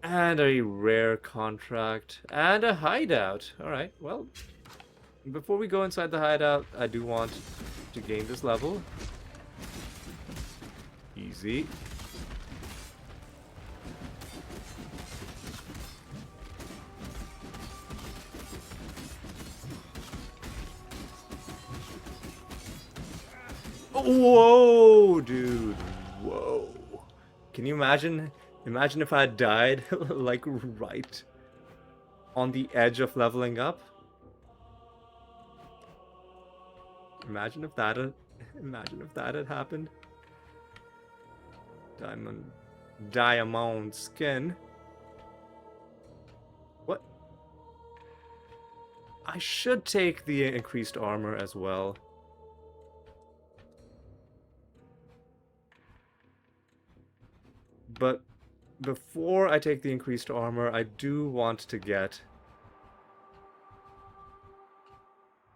And a rare contract. And a hideout. Alright, well, before we go inside the hideout, I do want to gain this level. Easy. Whoa, dude. Whoa. Can you imagine? Imagine if I had died, like, right on the edge of leveling up. Imagine if that had happened. Diamond skin. What? I should take the increased armor as well. But before I take the increased armor, I do want to get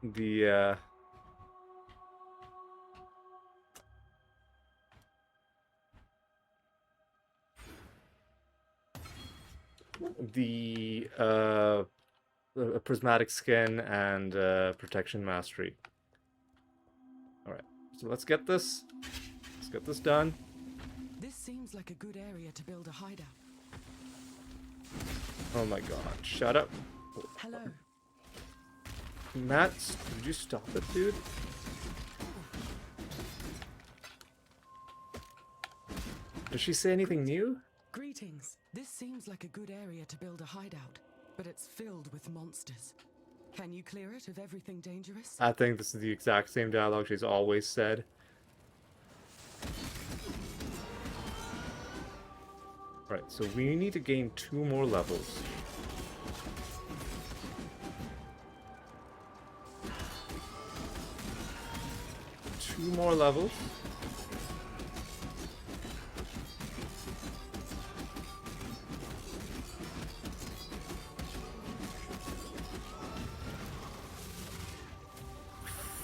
the prismatic skin and protection mastery. All right, so let's get this done. This seems like a good area to build a hideout. Oh my god, shut up. Hello. Matt, did you stop it, dude? Did she say anything new? Greetings. This seems like a good area to build a hideout, but it's filled with monsters. Can you clear it of everything dangerous? I think this is the exact same dialogue she's always said. Right, so we need to gain 2 more levels. Two more levels.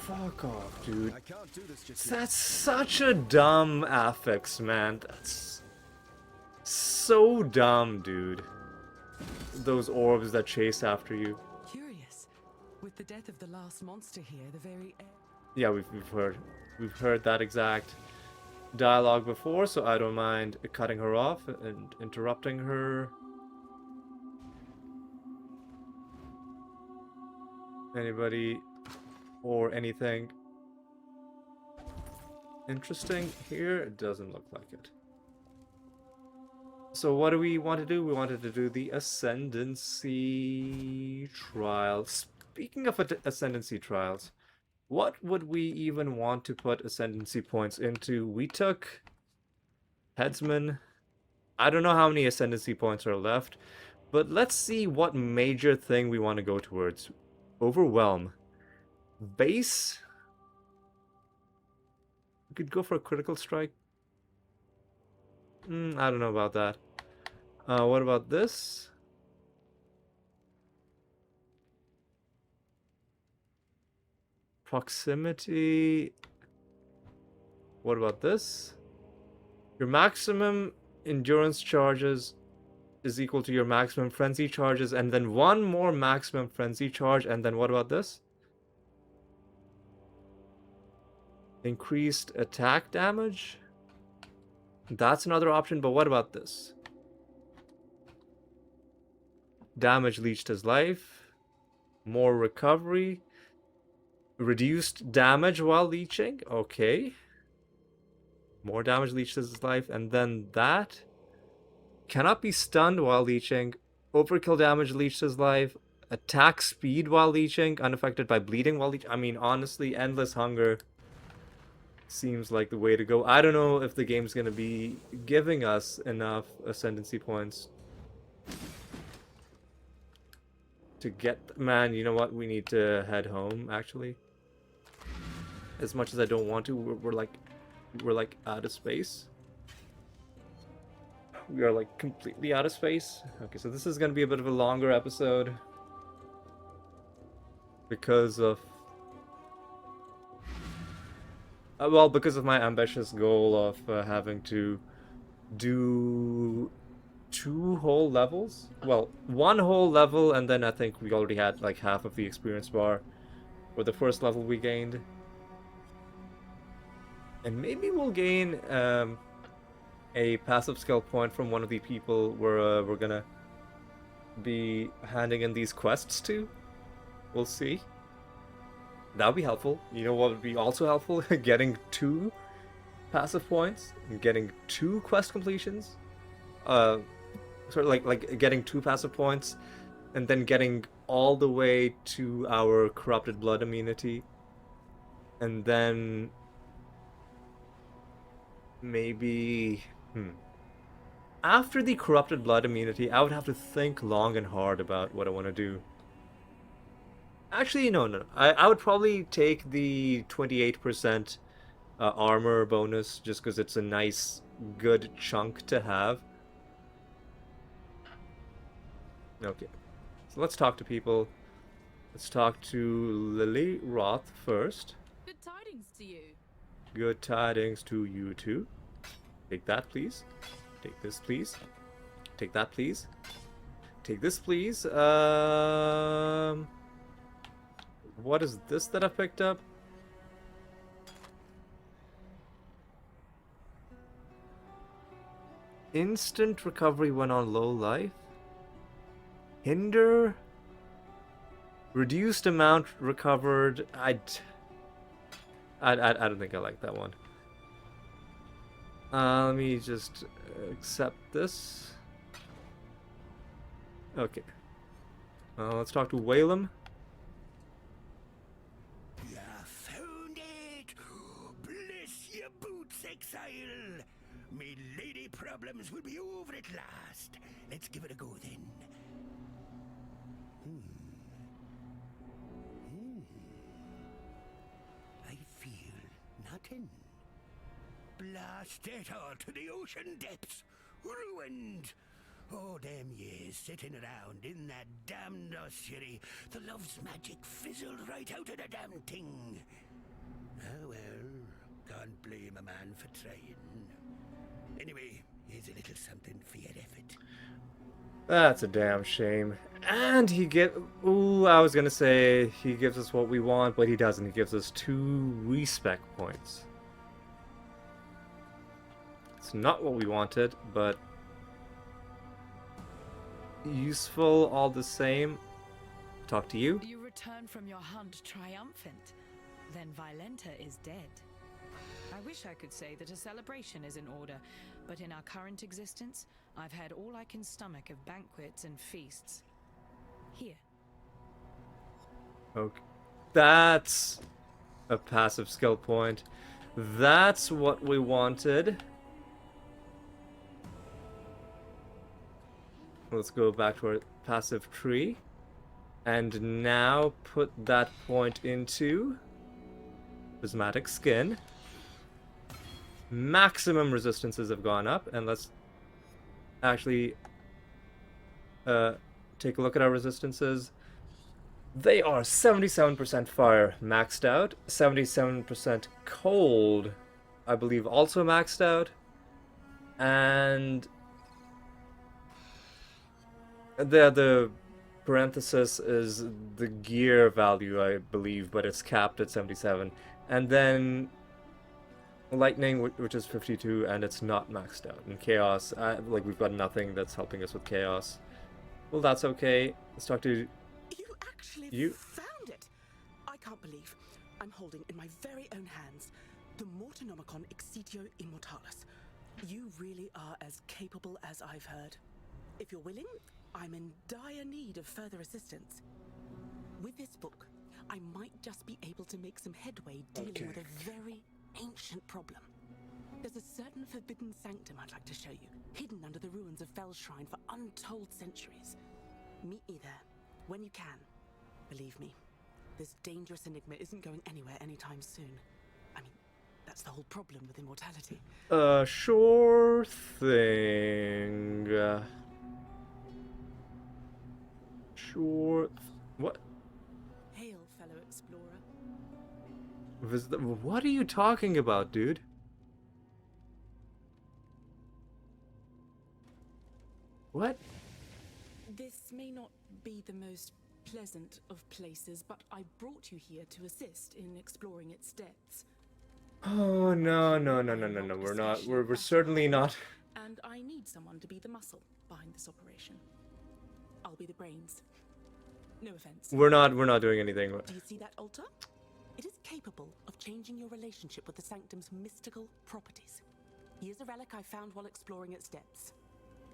Fuck off, dude. I can't do this just That's such a dumb affix, man. That's so dumb, dude. Those orbs that chase after you. Curious. With the death of the last monster here, the very air... Yeah, we've heard that exact dialogue before, so I don't mind cutting her off and interrupting her. Anybody or anything interesting here? It doesn't look like it. So what do we want to do? We wanted to do the Ascendancy trial. Speaking of Ascendancy trials, what would we even want to put Ascendancy points into? We took Headsman. I don't know how many Ascendancy points are left, but let's see what major thing we want to go towards. Overwhelm. Base. We could go for a critical strike. I don't know about that. What about this? Proximity. What about this? Your maximum endurance charges is equal to your maximum frenzy charges, and then one more maximum frenzy charge, and then what about this? Increased attack damage. That's another option, but what about this? Damage leached as life. More recovery. Reduced damage while leeching. Okay. More damage leached as life. And then that. Cannot be stunned while leeching. Overkill damage leached as life. Attack speed while leeching. Unaffected by bleeding while leeching. I mean, honestly, Endless Hunger seems like the way to go. I don't know if the game's going to be giving us enough ascendancy points to get... Man, you know what? We need to head home, actually. As much as I don't want to, we're like out of space. We are like completely out of space. Okay, so this is going to be a bit of a longer episode because of because of my ambitious goal of having to do 2 whole levels. Well, 1 whole level, and then I think we already had like half of the experience bar for the first level we gained. And maybe we'll gain a passive skill point from one of the people we're gonna be handing in these quests to. We'll see. That would be helpful. You know what would be also helpful? Getting 2 passive points and getting 2 quest completions. Sort of like getting 2 passive points and then getting all the way to our corrupted blood immunity. And then maybe after the corrupted blood immunity, I would have to think long and hard about what I want to do. Actually, no. I would probably take the 28% armor bonus just because it's a nice, good chunk to have. Okay. So let's talk to people. Let's talk to Lily Roth first. Good tidings to you. Good tidings to you too. Take that, please. Take this, please. Take that, please. Take this, please. What is this that I picked up? Instant recovery when on low life. Hinder. Reduced amount recovered. I don't think I like that one. Let me just accept this. Okay. Let's talk to Whalem. You found it! Bless your boots, exile! Me lady problems will be over at last. Let's give it a go then. I feel nothing. Blast it all to the ocean depths. Ruined. Oh, them years sitting around in that damned ossuary. The love's magic fizzled right out of the damn thing. Oh well, can't blame a man for trying. Anyway, here's a little something for your effort. That's a damn shame. And he I was gonna say he gives us what we want, but he doesn't. He gives us 2 respec points. It's not what we wanted, but useful all the same. Talk to you. You return from your hunt triumphant. Then Violenta is dead. I wish I could say that a celebration is in order, but in our current existence, I've had all I can stomach of banquets and feasts. Here. Okay. That's a passive skill point. That's what we wanted. Let's go back to our passive tree. And now put that point into Prismatic Skin. Maximum resistances have gone up, and let's actually take a look at our resistances. They are 77% fire maxed out, 77% cold, I believe, also maxed out, and the parenthesis is the gear value, I believe, but it's capped at 77. And then Lightning, which is 52, and it's not maxed out. And Chaos, like, we've got nothing that's helping us with Chaos. Well, that's okay. Let's talk to You actually you. found it! I can't believe I'm holding in my very own hands the Mortonomicon Exitio Immortalis. You really are as capable as I've heard. If you're willing, I'm in dire need of further assistance. With this book, I might just be able to make some headway dealing with a very ancient problem. There's a certain forbidden sanctum I'd like to show you, hidden under the ruins of Fellshrine for untold centuries. Meet me there, when you can. Believe me, this dangerous enigma isn't going anywhere anytime soon. I mean, that's the whole problem with immortality. Sure thing. Sure. What? Hail, fellow explorer. What are you talking about, dude? What? This may not be the most pleasant of places, but I brought you here to assist in exploring its depths. Oh no. We're certainly not. And I need someone to be the muscle behind this operation. I'll be the brains. No offense. We're not doing anything. Do you see that altar? It is capable of changing your relationship with the sanctum's mystical properties. Here's a relic I found while exploring its depths.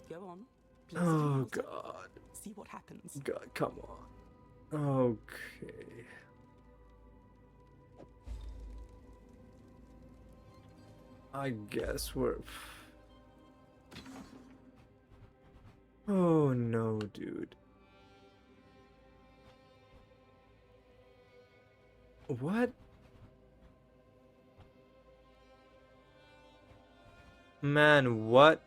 Go on. Place it on the altar. God. See what happens. God, come on. Okay. I guess we're... Oh no, dude. What? Man, what?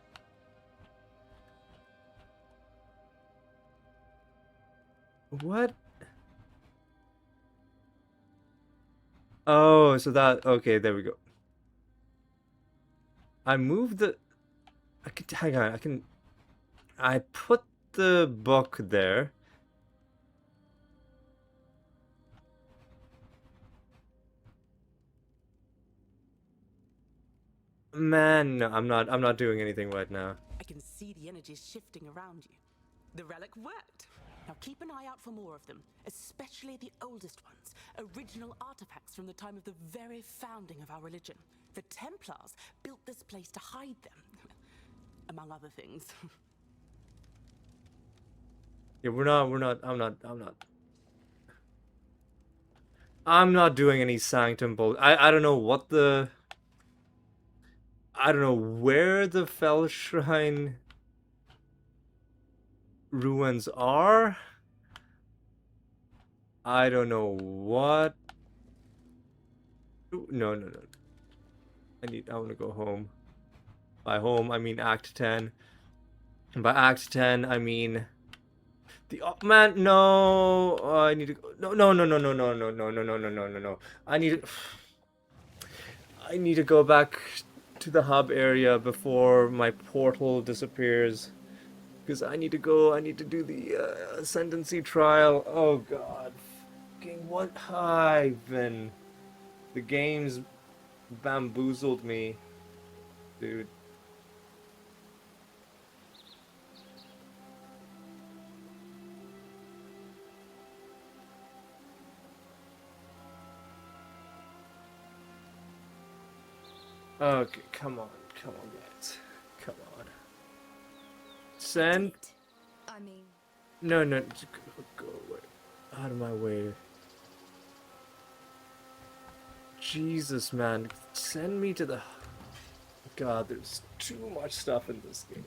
What? Oh, so that... Okay, there we go. I moved the... Hang on, I put the book there. Man, no, I'm not doing anything right now. I can see the energies shifting around you. The relic worked. Now keep an eye out for more of them, especially the oldest ones, original artifacts from the time of the very founding of our religion. The Templars built this place to hide them, among other things. Yeah, I'm not doing any sanctum bull. I don't know what the... I don't know where the Fellshrine ruins are. I don't know what... No. I want to go home. By home, I mean Act 10. And by Act 10, I mean... The... Oh, man, no! I need to go... No. I need to go back to the hub area before my portal disappears. Because I need to do the ascendancy trial. Oh god. Fucking what? Ivan. The game's bamboozled me. Dude. Okay, come on, guys. Come on. Send. I mean... No, just go away. Out of my way. Jesus, man. Send me to the... God, there's too much stuff in this game.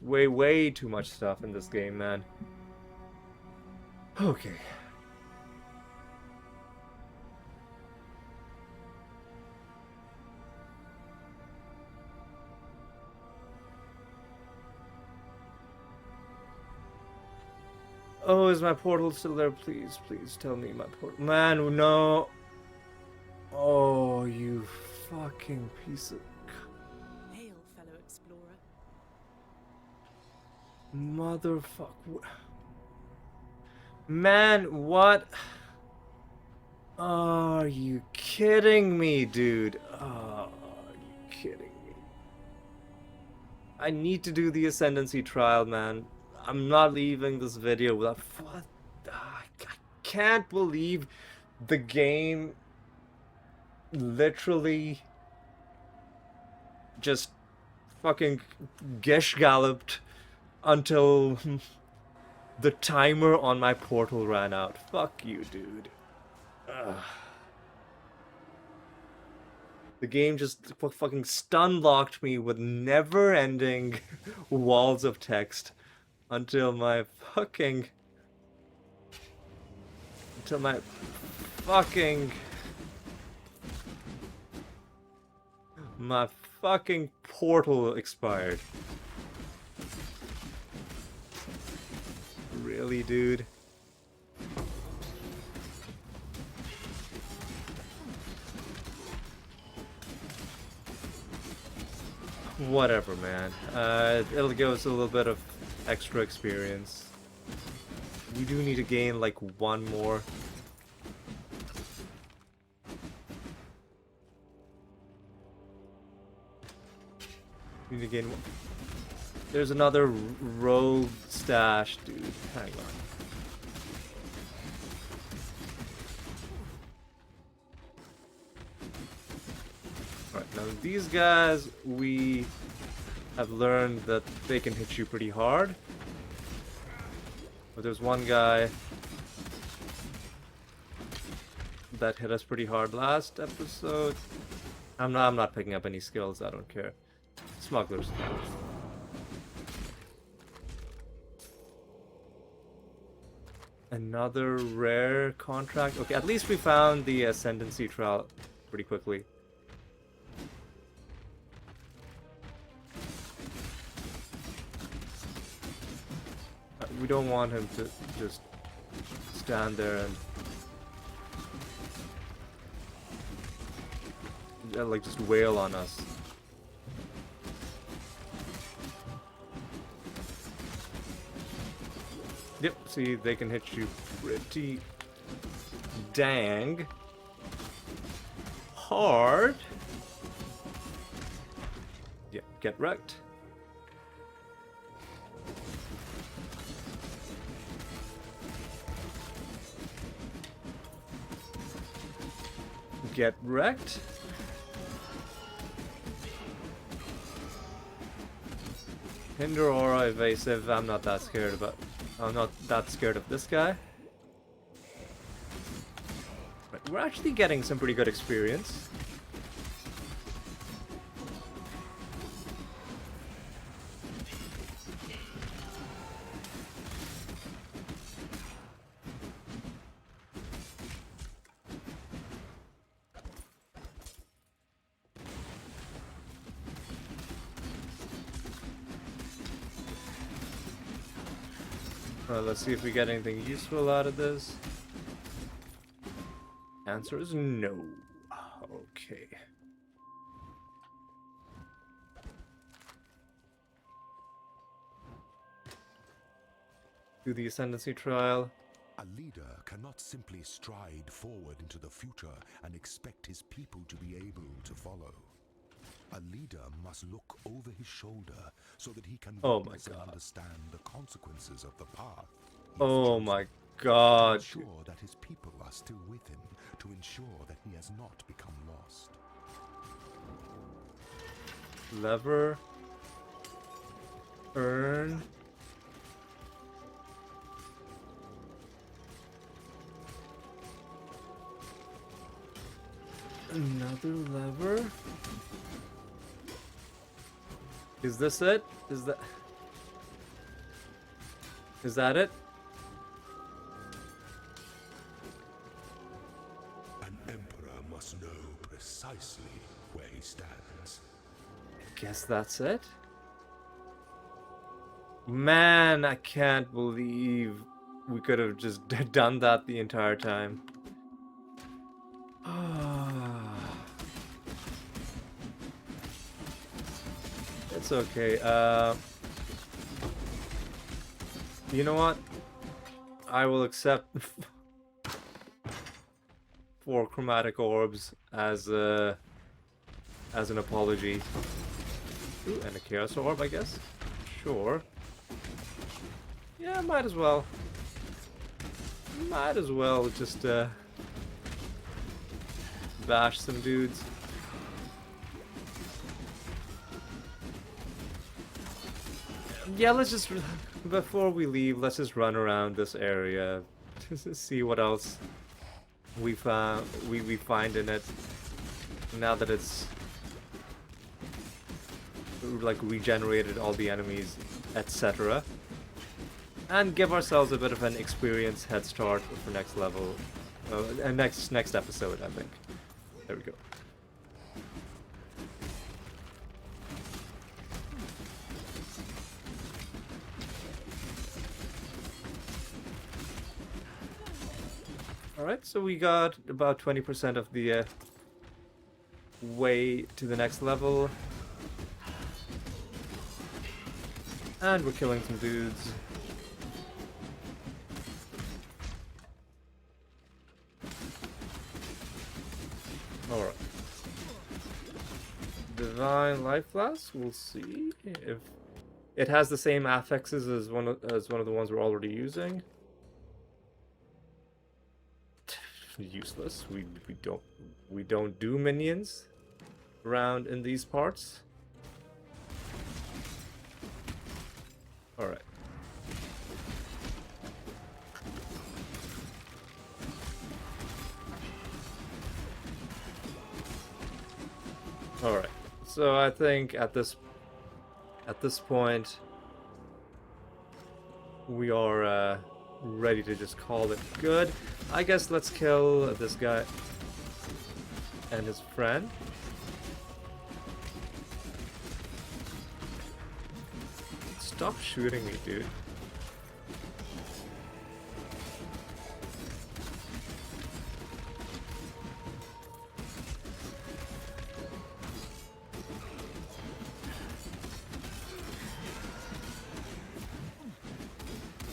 There's way too much stuff in this game, man. Okay. Oh, is my portal still there? Please tell me my portal. Man, no. Oh, you fucking piece of... Hail, fellow explorer. Motherfucker. Man, what? Are you kidding me, dude? Oh, kidding me? I need to do the Ascendancy trial, man. I'm not leaving this video without... What? I can't believe the game literally just fucking gesh galloped until the timer on my portal ran out. Fuck you, dude. Ugh. The game just fucking stun-locked me with never-ending walls of text until my fucking... Until my fucking... My fucking portal expired. Really, dude? Whatever, man. It'll give us a little bit of extra experience. We do need to gain like one more. We need to gain one. There's another rogue stash, dude. Hang on. Alright, now these guys, we have learned that they can hit you pretty hard. But there's one guy that hit us pretty hard last episode. I'm not picking up any skills, I don't care. Smugglers. Another rare contract. Okay, at least we found the Ascendancy trial pretty quickly. We don't want him to just stand there and like just wail on us. Yep, see, they can hit you pretty dang hard. Yep, get wrecked. Get wrecked. Hinder aura evasive. I'm not that scared of this guy. But we're actually getting some pretty good experience. Let's see if we get anything useful out of this. Answer is no. Okay. Do the Ascendancy trial. A leader cannot simply stride forward into the future and expect his people to be able to follow. A leader must look over his shoulder so that he can witness and understand the consequences of the path. Oh my god. To ensure that his people are still with him, to ensure that he has not become lost. Lever. Earn. Another lever. Is this it? Is that it? An emperor must know precisely where he stands. I guess that's it. Man, I can't believe we could have just done that the entire time. It's okay. You know what? I will accept 4 chromatic orbs as as an apology. Ooh, and a Chaos Orb, I guess. Sure. Yeah, might as well. Might as well just bash some dudes. Yeah, let's just, before we leave, let's just run around this area to see what else we find in it. Now that it's like regenerated all the enemies, etc. And give ourselves a bit of an experience head start for next level, and next episode, I think. There we go. Alright, so we got about 20% of the way to the next level. And we're killing some dudes. Alright. Divine Life Flask, we'll see if it has the same affixes as one of the ones we're already using. Useless. We don't do minions around in these parts. Alright. Alright. So I think at this point we are ready to just call it good. I guess let's kill this guy and his friend. Stop shooting me, dude.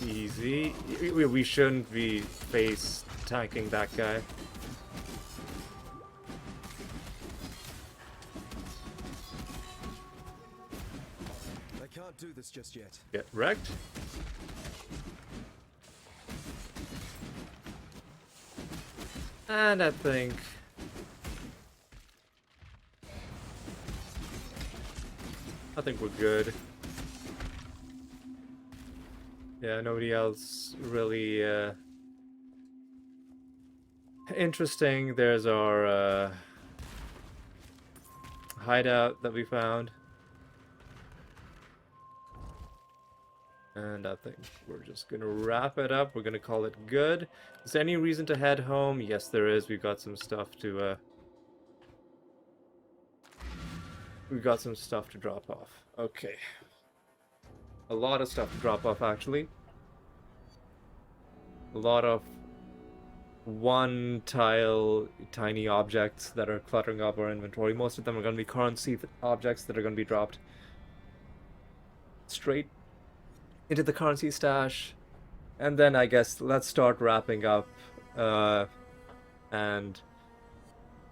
Easy. We shouldn't be face tanking that guy. I can't do this just yet. Get wrecked. And I think we're good. Yeah, nobody else really interesting. There's our hideout that we found. And I think we're just gonna wrap it up. We're gonna call it good. Is there any reason to head home? Yes, there is. We've got some stuff to drop off. Okay. A lot of stuff to drop off, actually. A lot of one tile tiny objects that are cluttering up our inventory. Most of them are going to be currency objects that are going to be dropped straight into the currency stash. And then I guess let's start wrapping up and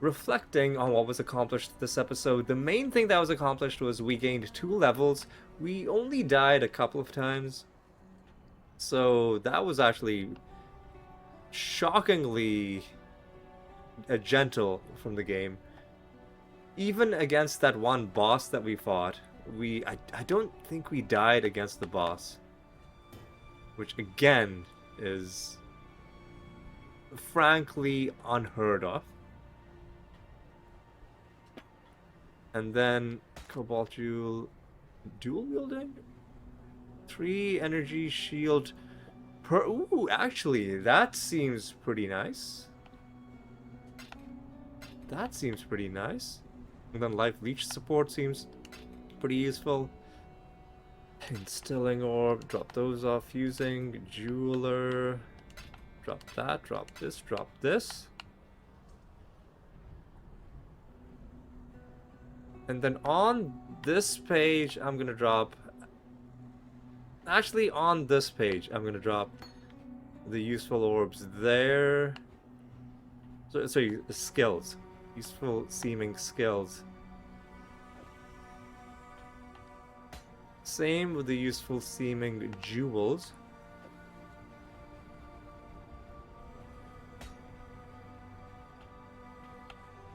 reflecting on what was accomplished this episode. The main thing that was accomplished was we gained 2 levels. We only died a couple of times. So that was actually shockingly gentle from the game. Even against that one boss that we fought, I don't think we died against the boss. Which again is frankly unheard of. And then Cobalt Jewel dual wielding? 3 energy shield per. Ooh, actually, that seems pretty nice. That seems pretty nice. And then life leech support seems pretty useful. Instilling orb, drop those off using jeweler. Drop that, drop this, drop this. And then on this page, I'm gonna drop. Actually, on this page, I'm gonna drop the useful orbs there. So skills, useful seeming skills. Same with the useful seeming jewels.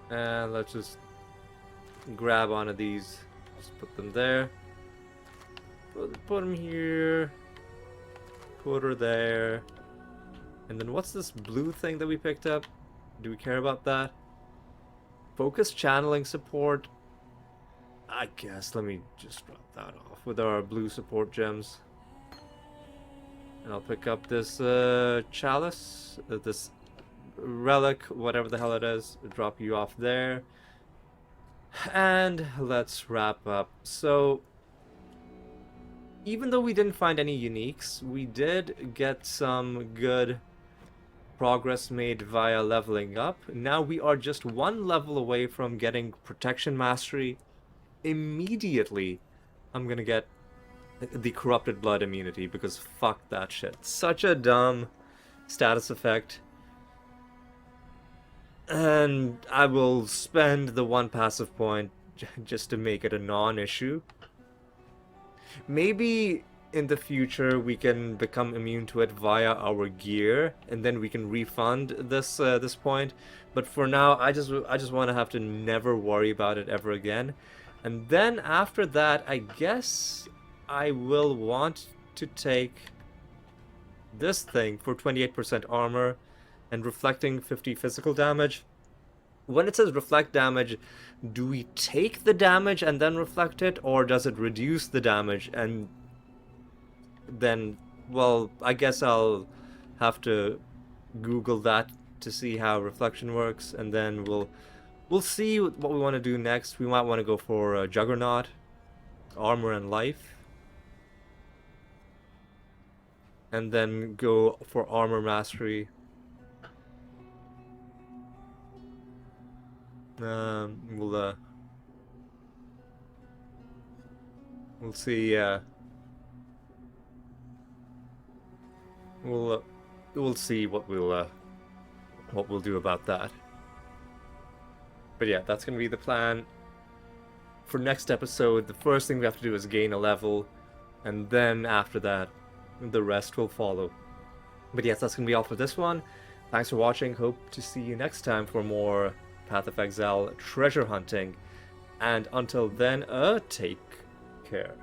And let's just grab one of these. Just put them there. Put them here. Put her there. And then what's this blue thing that we picked up? Do we care about that? Focus channeling support. I guess let me just drop that off with our blue support gems. And I'll pick up this chalice, this relic, whatever the hell it is. Drop you off there. And let's wrap up. So, even though we didn't find any uniques, we did get some good progress made via leveling up. Now we are just one level away from getting protection mastery. Immediately, I'm gonna get the corrupted blood immunity because fuck that shit. Such a dumb status effect. And I will spend the one passive point just to make it a non-issue. Maybe in the future we can become immune to it via our gear, and then we can refund this this point. But for now, I just want to have to never worry about it ever again. And then after that, I guess I will want to take this thing for 28% armor and reflecting 50 physical damage. When it says reflect damage, do we take the damage and then reflect it, or does it reduce the damage and then, well, I guess I'll have to Google that to see how reflection works, and then we'll see what we want to do next. We might want to go for Juggernaut, armor and life, and then go for armor mastery. We'll see. We'll see what we'll do about that. But yeah, that's gonna be the plan for next episode. The first thing we have to do is gain a level, and then after that, the rest will follow. But yes, that's gonna be all for this one. Thanks for watching. Hope to see you next time for more Path of Exile treasure hunting. And until then, take care.